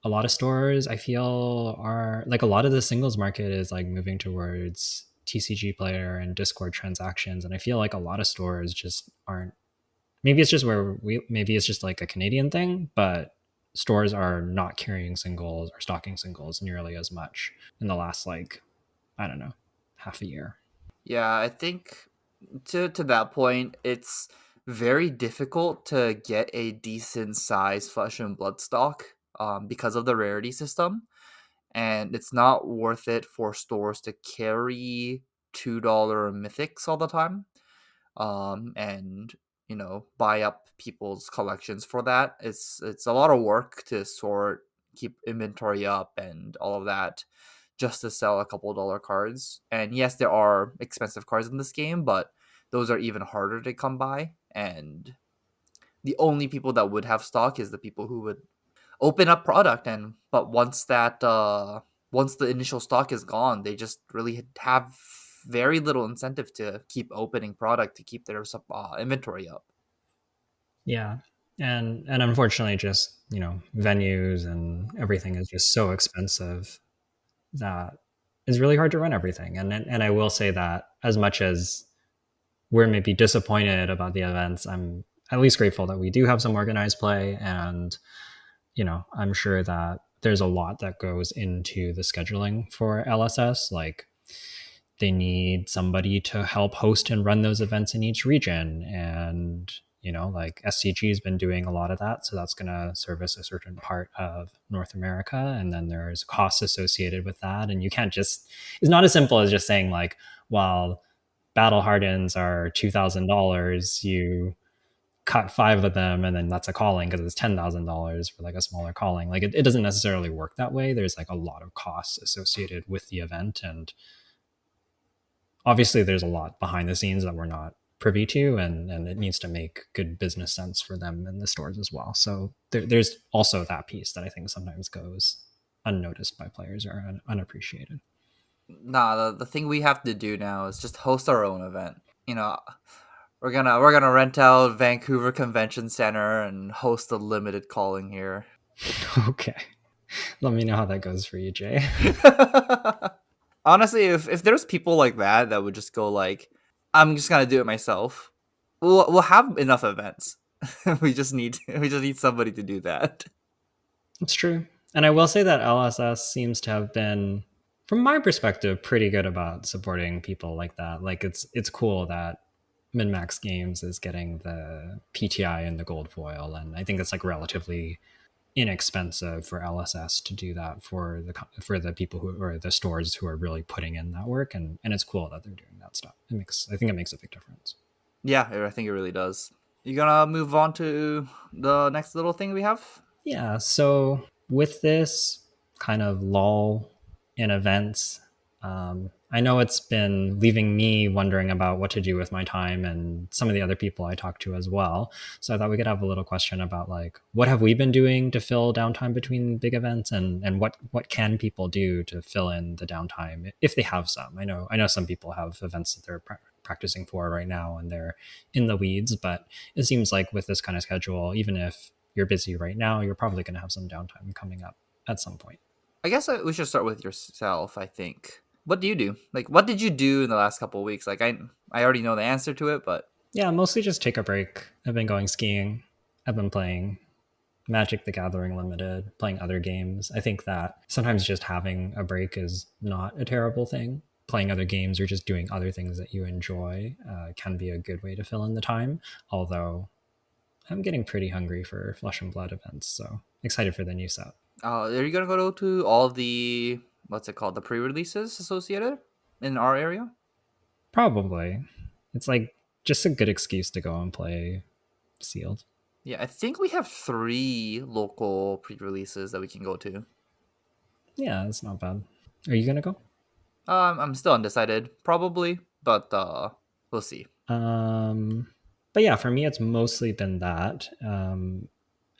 [SPEAKER 2] a lot of stores I feel are like a lot of the singles market is like moving towards TCG player and Discord transactions. And I feel like a lot of stores just aren't, maybe it's just maybe it's just like a Canadian thing, but stores are not carrying singles or stocking singles nearly as much in the last like, I don't know, half a year.
[SPEAKER 1] Yeah, I think to that point, it's very difficult to get a decent size flesh and blood stock because of the rarity system, and it's not worth it for stores to carry $2 mythics all the time. And buy up people's collections for that. It's a lot of work to sort, keep inventory up, and all of that just to sell a couple dollar cards. And yes, there are expensive cards in this game, but those are even harder to come by. And the only people that would have stock is the people who would open up product. And but once the initial stock is gone, they just really have very little incentive to keep opening product to keep their inventory up.
[SPEAKER 2] Yeah. And unfortunately just, venues and everything is just so expensive that it's really hard to run everything. And I will say that as much as we're maybe disappointed about the events, I'm at least grateful that we do have some organized play. And, I'm sure that there's a lot that goes into the scheduling for LSS. Like they need somebody to help host and run those events in each region. And, like SCG has been doing a lot of that. So that's going to service a certain part of North America. And then there's costs associated with that. And you can't just, it's not as simple as just saying, like, well, battle hardens are $2,000. You cut 5 of them, and then that's a calling because it's $10,000 for like a smaller calling. Like it doesn't necessarily work that way. There's like a lot of costs associated with the event, and obviously there's a lot behind the scenes that we're not privy to, and it needs to make good business sense for them in the stores as well. So there's also that piece that I think sometimes goes unnoticed by players or unappreciated.
[SPEAKER 1] Nah, the thing we have to do now is just host our own event. You know, we're gonna rent out Vancouver Convention Center and host a limited calling here.
[SPEAKER 2] Okay, let me know how that goes for you, Jay.
[SPEAKER 1] Honestly, if there's people like that would just go like, I'm just gonna do it myself. We'll have enough events. we just need somebody to do that.
[SPEAKER 2] It's true. And I will say that LSS seems to have been, from my perspective, pretty good about supporting people like that. Like it's cool that MinMax Games is getting the PTI and the gold foil, and I think it's like relatively inexpensive for LSS to do that for the people who, or the stores who are really putting in that work, and it's cool that they're doing that stuff. I think it makes a big difference.
[SPEAKER 1] Yeah, I think it really does. You gonna move on to the next little thing we have?
[SPEAKER 2] Yeah, so with this kind of lull in events, I know it's been leaving me wondering about what to do with my time and some of the other people I talk to as well. So I thought we could have a little question about like what have we been doing to fill downtime between big events, and what can people do to fill in the downtime if they have some. I know some people have events that they're practicing for right now and they're in the weeds, but it seems like with this kind of schedule, even if you're busy right now, you're probably going to have some downtime coming up at some point.
[SPEAKER 1] I guess we should start with yourself. I think. What do you do? Like, what did you do in the last couple of weeks? Like, I already know the answer to it, but
[SPEAKER 2] Yeah, mostly just take a break. I've been going skiing. I've been playing Magic the Gathering Limited, playing other games. I think that sometimes just having a break is not a terrible thing. Playing other games or just doing other things that you enjoy can be a good way to fill in the time. Although I'm getting pretty hungry for Flesh and Blood events, so excited for the new set.
[SPEAKER 1] are you gonna go to all the what's it called, the pre-releases associated in our area?
[SPEAKER 2] Probably. It's like just a good excuse to go and play Sealed.
[SPEAKER 1] Yeah, I think we have 3 local pre-releases that we can go to.
[SPEAKER 2] Yeah, it's not bad. Are you gonna go?
[SPEAKER 1] I'm still undecided, probably, but we'll see.
[SPEAKER 2] Um, but yeah, for me, it's mostly been that.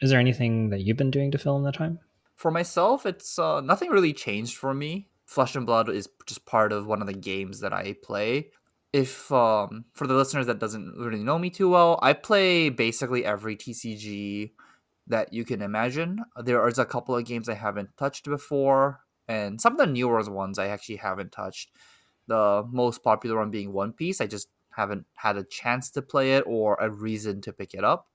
[SPEAKER 2] Is there anything that you've been doing to fill in the time?
[SPEAKER 1] For myself, it's nothing really changed for me. Flesh and Blood is just part of one of the games that I play. If For the listeners that doesn't really know me too well, I play basically every TCG that you can imagine. There is a couple of games I haven't touched before, and some of the newer ones I actually haven't touched. The most popular one being One Piece. I just haven't had a chance to play it or a reason to pick it up.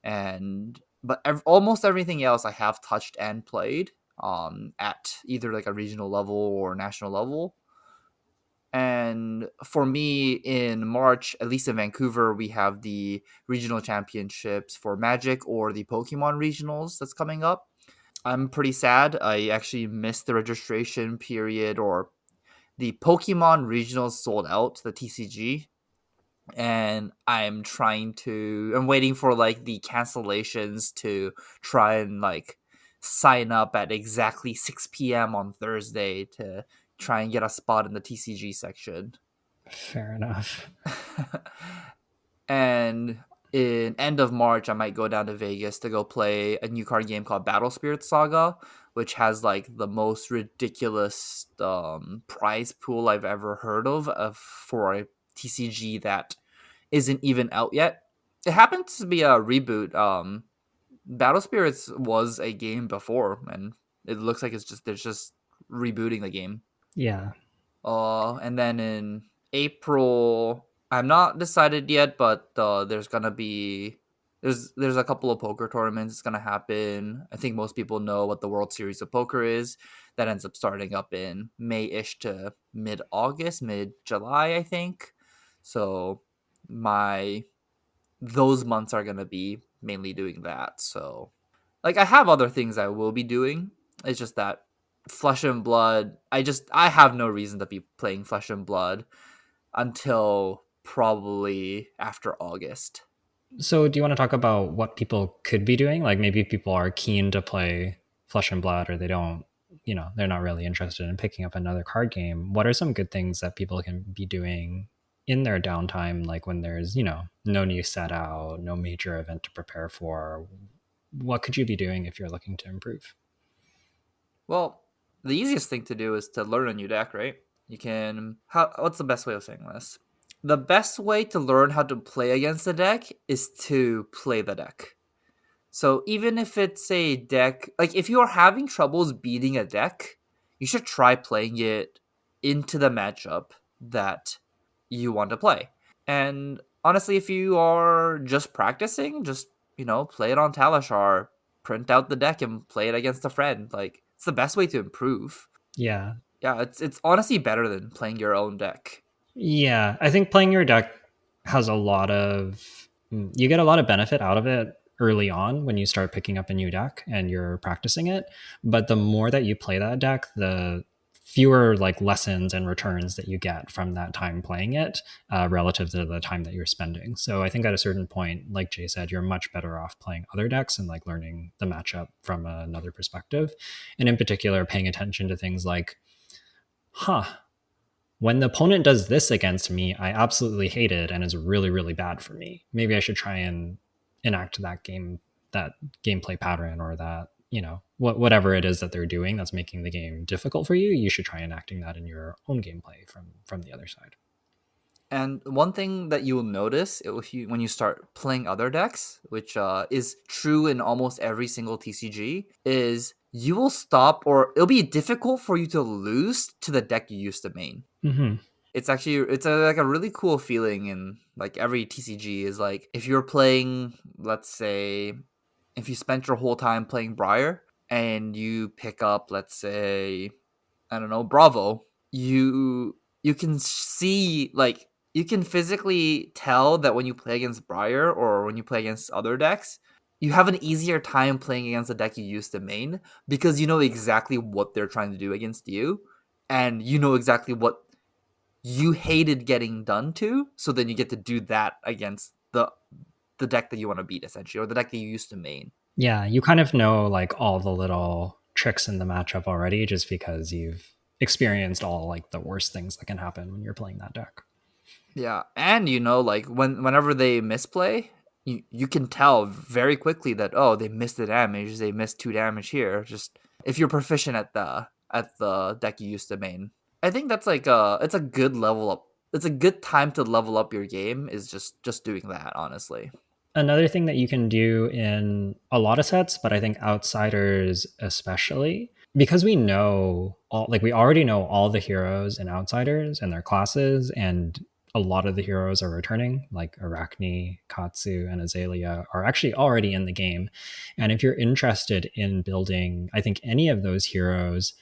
[SPEAKER 1] And but almost everything else I have touched and played at either like a regional level or national level. And for me, in March, at least in Vancouver, we have the regional championships for Magic or the Pokemon regionals that's coming up. I'm pretty sad. I actually missed the registration period, or the Pokemon regionals sold out, the TCG. And I'm waiting for like the cancellations to try and like sign up at exactly 6 p.m. on Thursday to try and get a spot in the TCG section.
[SPEAKER 2] Fair enough.
[SPEAKER 1] And in end of March, I might go down to Vegas to go play a new card game called Battle Spirit Saga, which has like the most ridiculous prize pool I've ever heard of for a TCG that isn't even out yet. It happens to be a reboot. Battle Spirits was a game before, and it looks like they're just rebooting the game.
[SPEAKER 2] Yeah.
[SPEAKER 1] And then in April, I'm not decided yet, but there's a couple of poker tournaments gonna happen. I think most people know what the World Series of Poker is. That ends up starting up in May-ish to mid-August, mid-July, I think. So my those months are gonna be mainly doing that. So like I have other things I will be doing. It's just that Flesh and Blood, I have no reason to be playing Flesh and Blood until probably after August.
[SPEAKER 2] So, do you want to talk about what people could be doing? Like maybe people are keen to play Flesh and Blood, or they don't, they're not really interested in picking up another card game. What are some good things that people can be doing in their downtime, like when there's, no new set out, no major event to prepare for? What could you be doing if you're looking to improve?
[SPEAKER 1] Well, the easiest thing to do is to learn a new deck, right? What's the best way of saying this? The best way to learn how to play against the deck is to play the deck. So even if it's a deck, like if you are having troubles beating a deck, you should try playing it into the matchup that you want to play. And honestly, if you are just practicing, just, play it on Talishar, print out the deck and play it against a friend. Like it's the best way to improve.
[SPEAKER 2] Yeah.
[SPEAKER 1] Yeah, it's honestly better than playing your own deck.
[SPEAKER 2] Yeah. I think playing your deck has a lot of, you get a lot of benefit out of it early on when you start picking up a new deck and you're practicing it. But the more that you play that deck, the fewer like lessons and returns that you get from that time playing it relative to the time that you're spending. So I think at a certain point, like Jay said, you're much better off playing other decks and like learning the matchup from another perspective. And in particular, paying attention to things like, when the opponent does this against me, I absolutely hate it and it's really, really bad for me. Maybe I should try and enact that gameplay pattern, or that, whatever it is that they're doing that's making the game difficult for you. You should try enacting that in your own gameplay from the other side.
[SPEAKER 1] And one thing that you will notice when you start playing other decks, which is true in almost every single TCG, is you will stop, or it'll be difficult for you to lose to the deck you used to main.
[SPEAKER 2] Mm-hmm.
[SPEAKER 1] Like a really cool feeling in like every TCG is like if you're playing, let's say, if you spent your whole time playing Briar and you pick up, let's say, I don't know, Bravo, you can see, like, you can physically tell that when you play against Briar or when you play against other decks, you have an easier time playing against the deck you used to main because you know exactly what they're trying to do against you, and you know exactly what you hated getting done to, so then you get to do that against the deck that you want to beat, essentially, or the deck that you used to main.
[SPEAKER 2] Yeah, you kind of know like all the little tricks in the matchup already, just because you've experienced all like the worst things that can happen when you're playing that deck.
[SPEAKER 1] Yeah, and like whenever they misplay, you can tell very quickly that, oh, they missed the damage, they missed 2 damage here. Just if you're proficient at the deck you used to main, I think that's like it's a good level up. It's a good time to level up your game, is just doing that, honestly.
[SPEAKER 2] Another thing that you can do in a lot of sets, but I think Outsiders especially, because we already know all the heroes and Outsiders and their classes, and a lot of the heroes are returning, like Arachne, Katsu, and Azalea are actually already in the game. And if you're interested in building, I think, any of those heroes,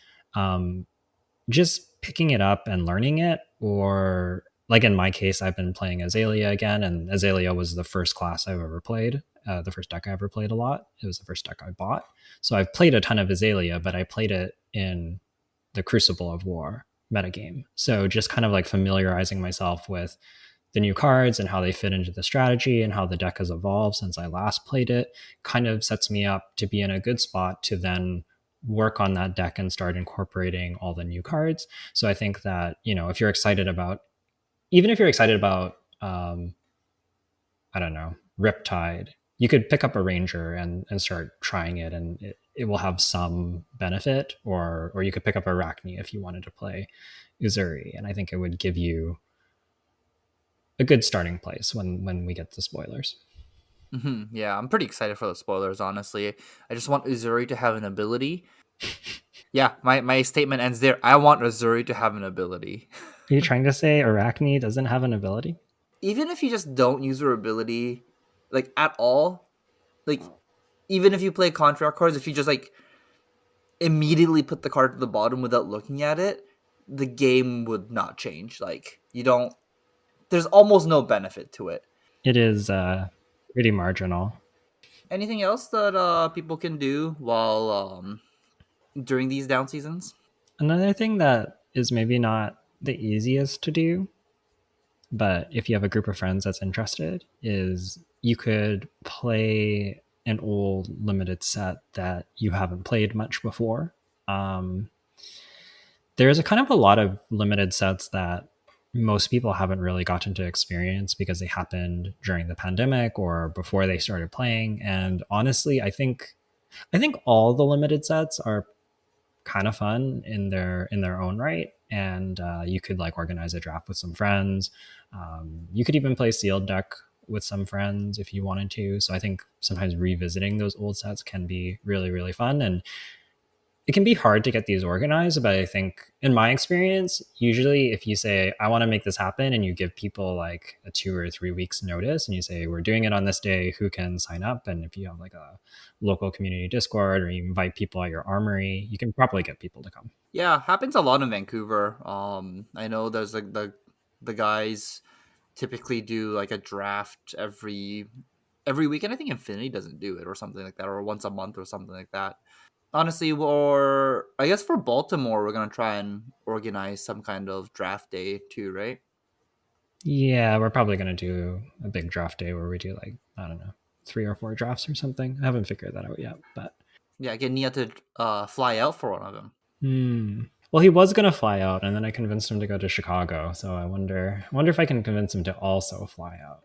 [SPEAKER 2] just picking it up and learning it, or like in my case, I've been playing Azalea again, and Azalea was the first class I've ever played, the first deck I ever played a lot. It was the first deck I bought. So I've played a ton of Azalea, but I played it in the Crucible of War metagame. So just kind of like familiarizing myself with the new cards and how they fit into the strategy and how the deck has evolved since I last played it kind of sets me up to be in a good spot to then work on that deck and start incorporating all the new cards. So I think that, if you're excited about, even if you're excited about, I don't know, Riptide, you could pick up a Ranger and start trying it, and it will have some benefit. Or you could pick up Arachne if you wanted to play Uzuri, and I think it would give you a good starting place when we get to spoilers.
[SPEAKER 1] Yeah, I'm pretty excited for the spoilers, honestly. I just want Uzuri to have an ability. Yeah, my statement ends there. I want Uzuri to have an ability.
[SPEAKER 2] Are you trying to say Arachne doesn't have an ability?
[SPEAKER 1] Even if you just don't use her ability, like, at all, like, even if you play contract cards, if you just, like, immediately put the card to the bottom without looking at it, the game would not change. Like, you don't, there's almost no benefit to it.
[SPEAKER 2] It is pretty marginal.
[SPEAKER 1] Anything else that people can do while during these down seasons?
[SPEAKER 2] Another thing that is maybe not the easiest to do, but if you have a group of friends that's interested, is you could play an old limited set that you haven't played much before. Um, there's a kind of a lot of limited sets that most people haven't really gotten to experience because they happened during the pandemic or before they started playing. And honestly, I think all the limited sets are kind of fun in their own right. And you could like organize a draft with some friends. You could even play sealed deck with some friends if you wanted to. So I think sometimes revisiting those old sets can be really, really fun. And it can be hard to get these organized, but I think in my experience, usually if you say, I want to make this happen, and you give people like a 2 or 3 weeks notice and you say, we're doing it on this day, who can sign up? And if you have like a local community Discord or you invite people at your armory, you can probably get people to come.
[SPEAKER 1] Yeah, happens a lot in Vancouver. I know there's like the guys typically do like a draft every weekend. I think Infinity doesn't do it or something like that, or once a month or something like that. Honestly, or I guess for Baltimore, we're gonna try and organize some kind of draft day too, right?
[SPEAKER 2] Yeah, we're probably going to do a big draft day where we do like, I don't know, 3 or 4 drafts or something. I haven't figured that out yet, but.
[SPEAKER 1] Yeah, get Nia to fly out for one of them.
[SPEAKER 2] Well, he was gonna fly out, and then I convinced him to go to Chicago. So I wonder if I can convince him to also fly out.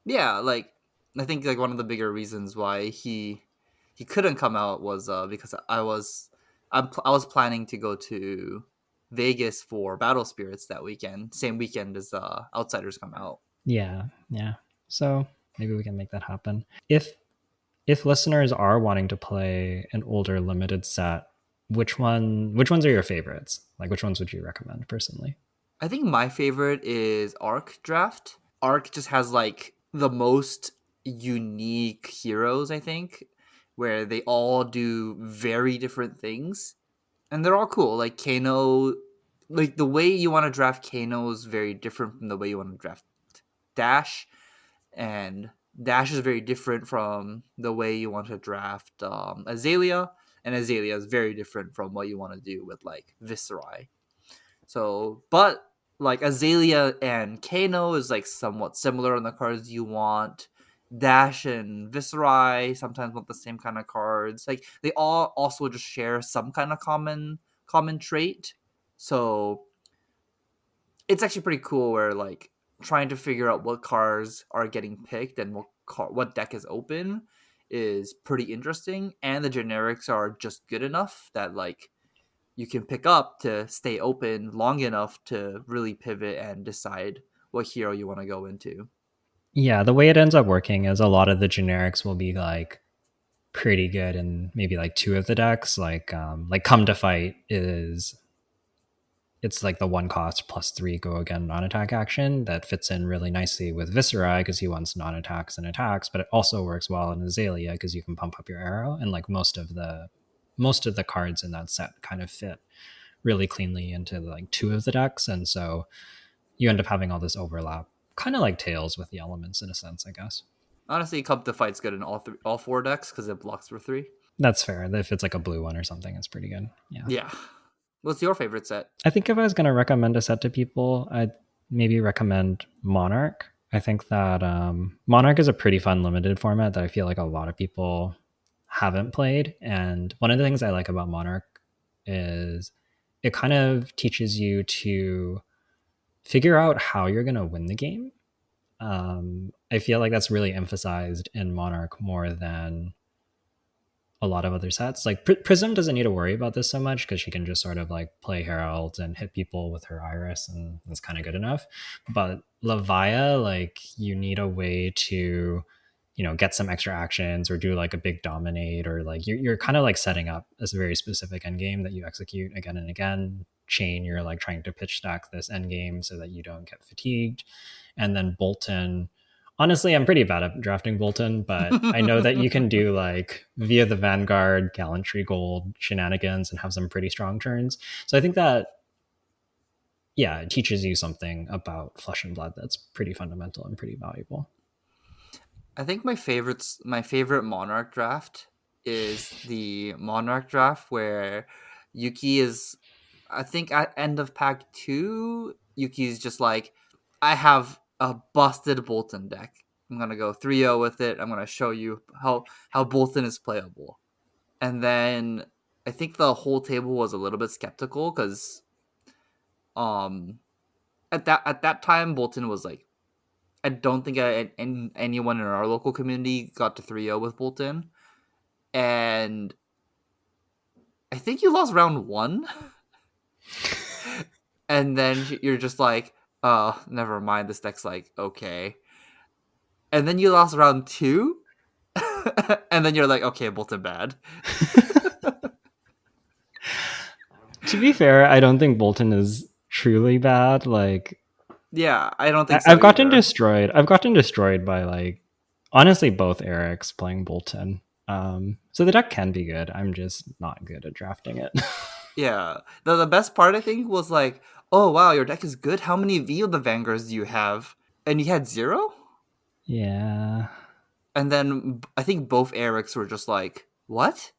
[SPEAKER 1] Yeah, like I think like one of the bigger reasons why he couldn't come out was because I was planning to go to Vegas for Battle Spirits that weekend, same weekend as Outsiders come out.
[SPEAKER 2] Yeah, yeah. So maybe we can make that happen. If listeners are wanting to play an older limited set, which ones are your favorites? Like, which ones would you recommend personally?
[SPEAKER 1] I think my favorite is Arc Draft. Arc just has like the most unique heroes, I think, where they all do very different things and they're all cool. Like Kano, like the way you want to draft Kano is very different from the way you want to draft Dash, and Dash is very different from the way you want to draft Azalea, and Azalea is very different from what you want to do with like Viscerai. So, but like Azalea and Kano is like somewhat similar on the cards you want. Dash and Viscerai sometimes want the same kind of cards. Like they all also just share some kind of common trait. So it's actually pretty cool where like trying to figure out what cards are getting picked and what deck is open is pretty interesting, and the generics are just good enough that like you can pick up to stay open long enough to really pivot and decide what hero you want to go into.
[SPEAKER 2] Yeah, the way it ends up working is a lot of the generics will be like pretty good in maybe like two of the decks. Like Come to Fight is it's like the 1 cost +3 go again non-attack action that fits in really nicely with Viscerai because he wants non-attacks and attacks, but it also works well in Azalea because you can pump up your arrow, and like most of the cards in that set kind of fit really cleanly into like two of the decks, and so you end up having all this overlap, kind of like Tails with the elements in a sense, I guess.
[SPEAKER 1] Honestly, Cup to Fight's good in all four decks because it blocks for three.
[SPEAKER 2] That's fair. If it's like a blue one or something, it's pretty good. Yeah.
[SPEAKER 1] Yeah. What's your favorite set?
[SPEAKER 2] I think if I was going to recommend a set to people, maybe recommend Monarch. I think that Monarch is a pretty fun limited format that I feel like a lot of people haven't played. And one of the things I like about Monarch is it kind of teaches you to figure out how you're going to win the game. I feel like that's really emphasized in Monarch more than a lot of other sets. Like Prism doesn't need to worry about this so much because she can just sort of like play Herald and hit people with her Iris, and that's kind of good enough. But Levia, like you need a way to, get some extra actions or do like a big dominate, or like you're kind of like setting up this very specific end game that you execute again and again. Chain, you're like trying to pitch stack this end game so that you don't get fatigued. And then Bolton, honestly, I'm pretty bad at drafting Bolton, but I know that you can do like via the Vanguard, Gallantry Gold shenanigans and have some pretty strong turns. So I think that, yeah, it teaches you something about Flesh and Blood that's pretty fundamental and pretty valuable.
[SPEAKER 1] I think my favorite Monarch draft is the Monarch draft where Yuki is, I think at end of pack 2, Yuki's just like, I have a busted Bolton deck. I'm going to go 3-0 with it. I'm going to show you how Bolton is playable. And then I think the whole table was a little bit skeptical cuz um at that time Bolton was like, I don't think anyone in our local community got to 3-0 with Bolton. And I think you lost round 1. And then you're just like, oh, never mind. This deck's like, okay. And then you lost round 2. And then you're like, okay, Bolton bad.
[SPEAKER 2] To be fair, I don't think Bolton is truly bad. Like
[SPEAKER 1] Yeah, I don't think so
[SPEAKER 2] I've gotten
[SPEAKER 1] either.
[SPEAKER 2] destroyed. I've gotten destroyed by like honestly both Erics playing Bolton. So the deck can be good. I'm just not good at drafting it.
[SPEAKER 1] Yeah. The best part, I think, was like, oh, wow, your deck is good. How many V of the Vanguards do you have? And you had 0?
[SPEAKER 2] Yeah.
[SPEAKER 1] And then I think both Erics were just like, what?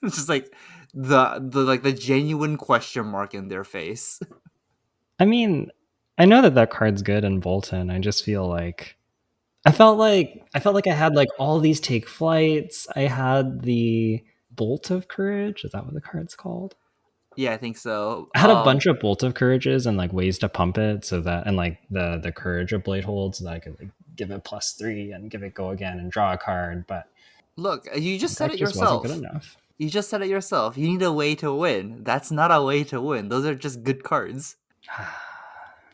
[SPEAKER 1] It's just like the genuine question mark in their face.
[SPEAKER 2] I mean, I know that that card's good in Bolton. I just feel like I felt like I had like all these take flights. I had the Bolt of Courage. Is that what the card's called?
[SPEAKER 1] Yeah, I think so.
[SPEAKER 2] I had a bunch of Bolt of Courages and like ways to pump it so that, and like the Courage of Blade Hold so that I could like give it +3 and give it go again and draw a card, but
[SPEAKER 1] Look, you
[SPEAKER 2] the
[SPEAKER 1] just said
[SPEAKER 2] deck
[SPEAKER 1] it
[SPEAKER 2] just wasn't good
[SPEAKER 1] yourself.
[SPEAKER 2] enough.
[SPEAKER 1] You just said it yourself. You need a way to win. That's not a way to win. Those are just good cards.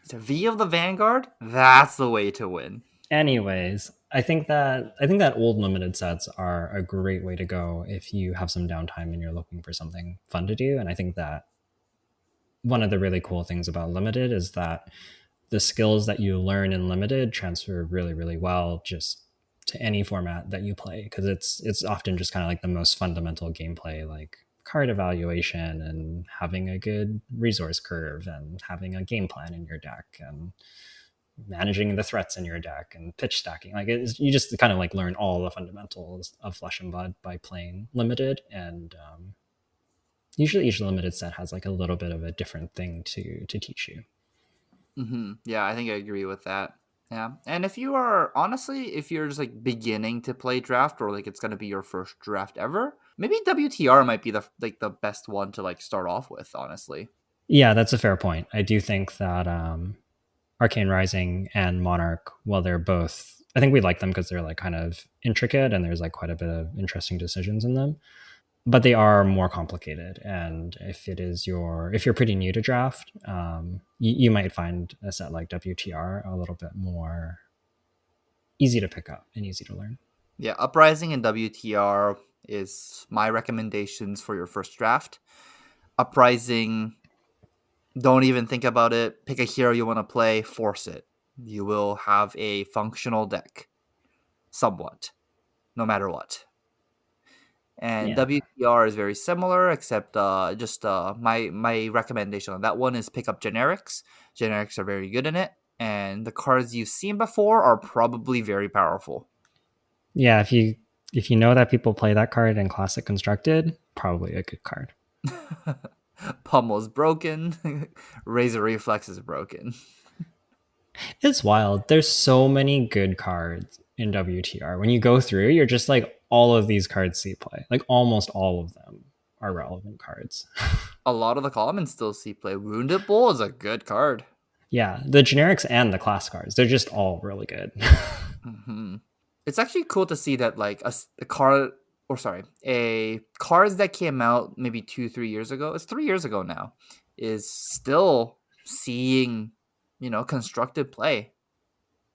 [SPEAKER 1] The V of the Vanguard, that's the way to win.
[SPEAKER 2] Anyways, I think that old limited sets are a great way to go if you have some downtime and you're looking for something fun to do. And I think that one of the really cool things about limited is that the skills that you learn in limited transfer really, really well just to any format that you play, because it's often just kind of like the most fundamental gameplay, like card evaluation and having a good resource curve and having a game plan in your deck and managing the threats in your deck and pitch stacking. Like you just kind of like learn all the fundamentals of Flesh and Blood by playing limited. And usually each limited set has like a little bit of a different thing to teach you.
[SPEAKER 1] Yeah, I think I agree with that. Yeah, and if you are honestly, if you're just like beginning to play draft, or like it's gonna be your first draft ever, maybe WTR might be the best one to like start off with. Honestly.
[SPEAKER 2] Yeah, that's a fair point. I do think that Arcane Rising and Monarch, while they're both, I think we like them because they're like kind of intricate and there's like quite a bit of interesting decisions in them, but they are more complicated. And if you're pretty new to draft, you might find a set like WTR a little bit more easy to pick up and easy to learn.
[SPEAKER 1] Yeah, Uprising and WTR is my recommendations for your first draft. Uprising, don't even think about it. Pick a hero you want to play, force it. You will have a functional deck, somewhat, no matter what. And
[SPEAKER 2] Yeah.
[SPEAKER 1] WTR is very similar, except just my recommendation on that one is pick up generics. Generics are very good in it, and the cards you've seen before are probably very powerful.
[SPEAKER 2] Yeah, if you know that people play that card in Classic Constructed, probably a good card.
[SPEAKER 1] Pummel's broken. Razor Reflex is broken.
[SPEAKER 2] It's wild. There's so many good cards in WTR. When you go through, you're just like, all of these cards see play. Like almost all of them are relevant cards.
[SPEAKER 1] A lot of the commons still see play. Wounded Bull is a good card.
[SPEAKER 2] Yeah, the generics and the class cards, they're just all really good.
[SPEAKER 1] Hmm. It's actually cool to see that like a card, or sorry, a cards that came out maybe 2-3 years ago. It's 3 years ago now. Is still seeing, constructive play.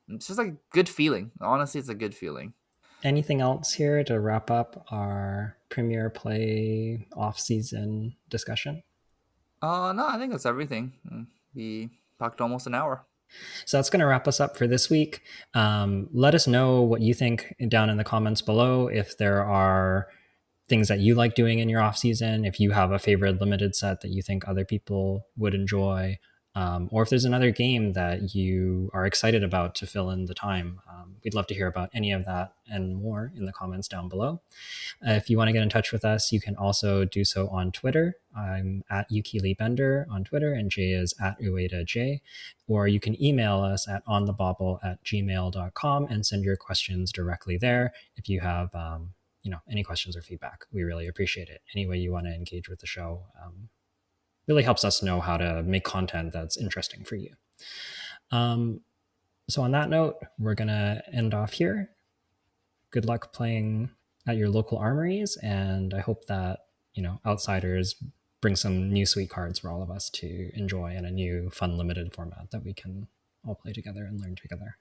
[SPEAKER 1] It's just like a good feeling. Honestly, it's a good feeling.
[SPEAKER 2] Anything else here to wrap up our Premier Play off-season discussion?
[SPEAKER 1] No, I think that's everything. We talked almost an hour.
[SPEAKER 2] So that's going to wrap us up for this week. Let us know what you think down in the comments below. If there are things that you like doing in your off season, if you have a favorite limited set that you think other people would enjoy, or if there's another game that you are excited about to fill in the time, we'd love to hear about any of that and more in the comments down below. If you want to get in touch with us, you can also do so on Twitter. I'm at YukiLeeBender on Twitter, and Jay is at UedaJ. Or you can email us at onthebauble@gmail.com and send your questions directly there. If you have any questions or feedback, we really appreciate it. Any way you want to engage with the show really helps us know how to make content that's interesting for you. So on that note, we're going to end off here. Good luck playing at your local armories, and I hope that Outsiders bring some new sweet cards for all of us to enjoy in a new fun limited format that we can all play together and learn together.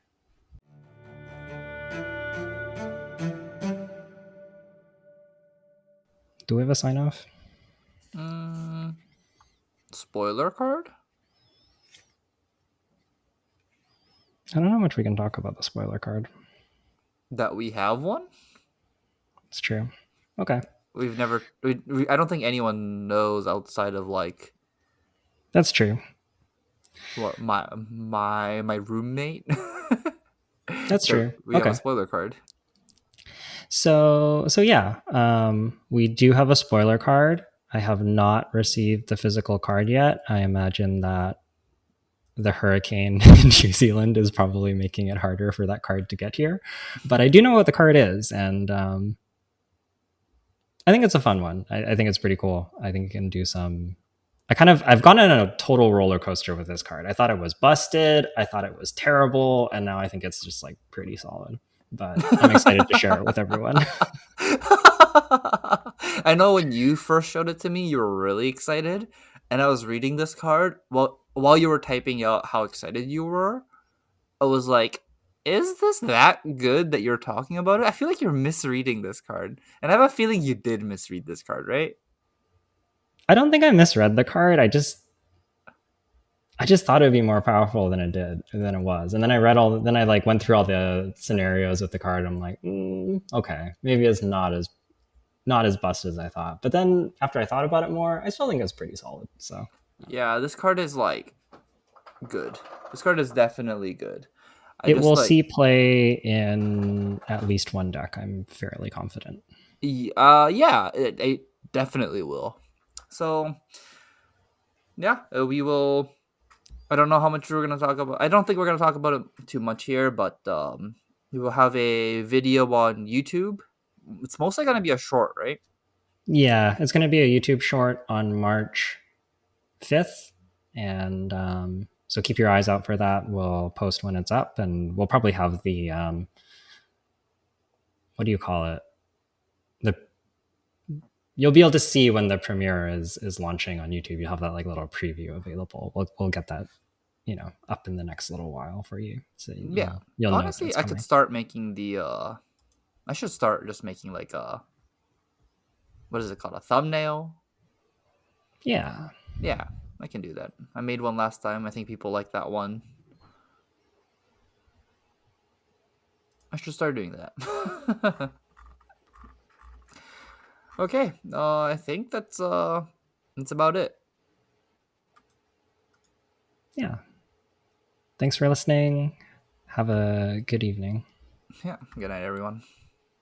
[SPEAKER 2] Do we have a sign off?
[SPEAKER 1] Spoiler card?
[SPEAKER 2] I don't know how much we can talk about the spoiler card.
[SPEAKER 1] That we have one?
[SPEAKER 2] It's true. Okay.
[SPEAKER 1] We've never. I don't think anyone knows outside of like
[SPEAKER 2] That's true.
[SPEAKER 1] what my roommate.
[SPEAKER 2] That's
[SPEAKER 1] that
[SPEAKER 2] true.
[SPEAKER 1] we have a
[SPEAKER 2] Okay.
[SPEAKER 1] spoiler card.
[SPEAKER 2] So yeah, we do have a spoiler card. I have not received the physical card yet. I imagine that the hurricane in New Zealand is probably making it harder for that card to get here. But I do know what the card is, and I think it's a fun one. I think it's pretty cool. I think you can do some. I've gone on a total roller coaster with this card. I thought it was busted. I thought it was terrible, and now I think it's just like pretty solid. But I'm excited to share it with everyone.
[SPEAKER 1] I know when you first showed it to me, you were really excited, and I was reading this card while you were typing out how excited you were. I was like, "Is this that good that you're talking about it?" I feel like you're misreading this card, and I have a feeling you did misread this card, right?
[SPEAKER 2] I don't think I misread the card. I just thought it would be more powerful than it was. And then then I like went through all the scenarios with the card. I'm like, okay, maybe it's not as busted as I thought. But then after I thought about it more, I still think it's pretty solid. So
[SPEAKER 1] Yeah, this card is like good. This card is definitely good. I
[SPEAKER 2] it
[SPEAKER 1] just
[SPEAKER 2] will
[SPEAKER 1] like,
[SPEAKER 2] see play in at least one deck. I'm fairly confident.
[SPEAKER 1] yeah, it definitely will. So yeah, we will. I don't know how much we're gonna talk about. I don't think we're gonna talk about it too much here, but we will have a video on YouTube. It's mostly gonna be a short, right?
[SPEAKER 2] Yeah, it's going to be a YouTube short on March 5th. And so keep your eyes out for that. We'll post when it's up, and we'll probably have the, what do you call it? The You'll be able to see when the premiere is launching on YouTube. You'll have that like little preview available. We'll get that up in the next little while for you, so
[SPEAKER 1] Yeah.
[SPEAKER 2] you'll know that
[SPEAKER 1] Honestly,
[SPEAKER 2] it's
[SPEAKER 1] I could
[SPEAKER 2] coming.
[SPEAKER 1] start making the. I should start just making like a, what is it called, a thumbnail.
[SPEAKER 2] Yeah,
[SPEAKER 1] Yeah, I can do that. I made one last time. I think people like that one. I should start doing that. Okay, I think that's about it.
[SPEAKER 2] yeah. Thanks for listening. Have a good evening.
[SPEAKER 1] Yeah, good night, everyone.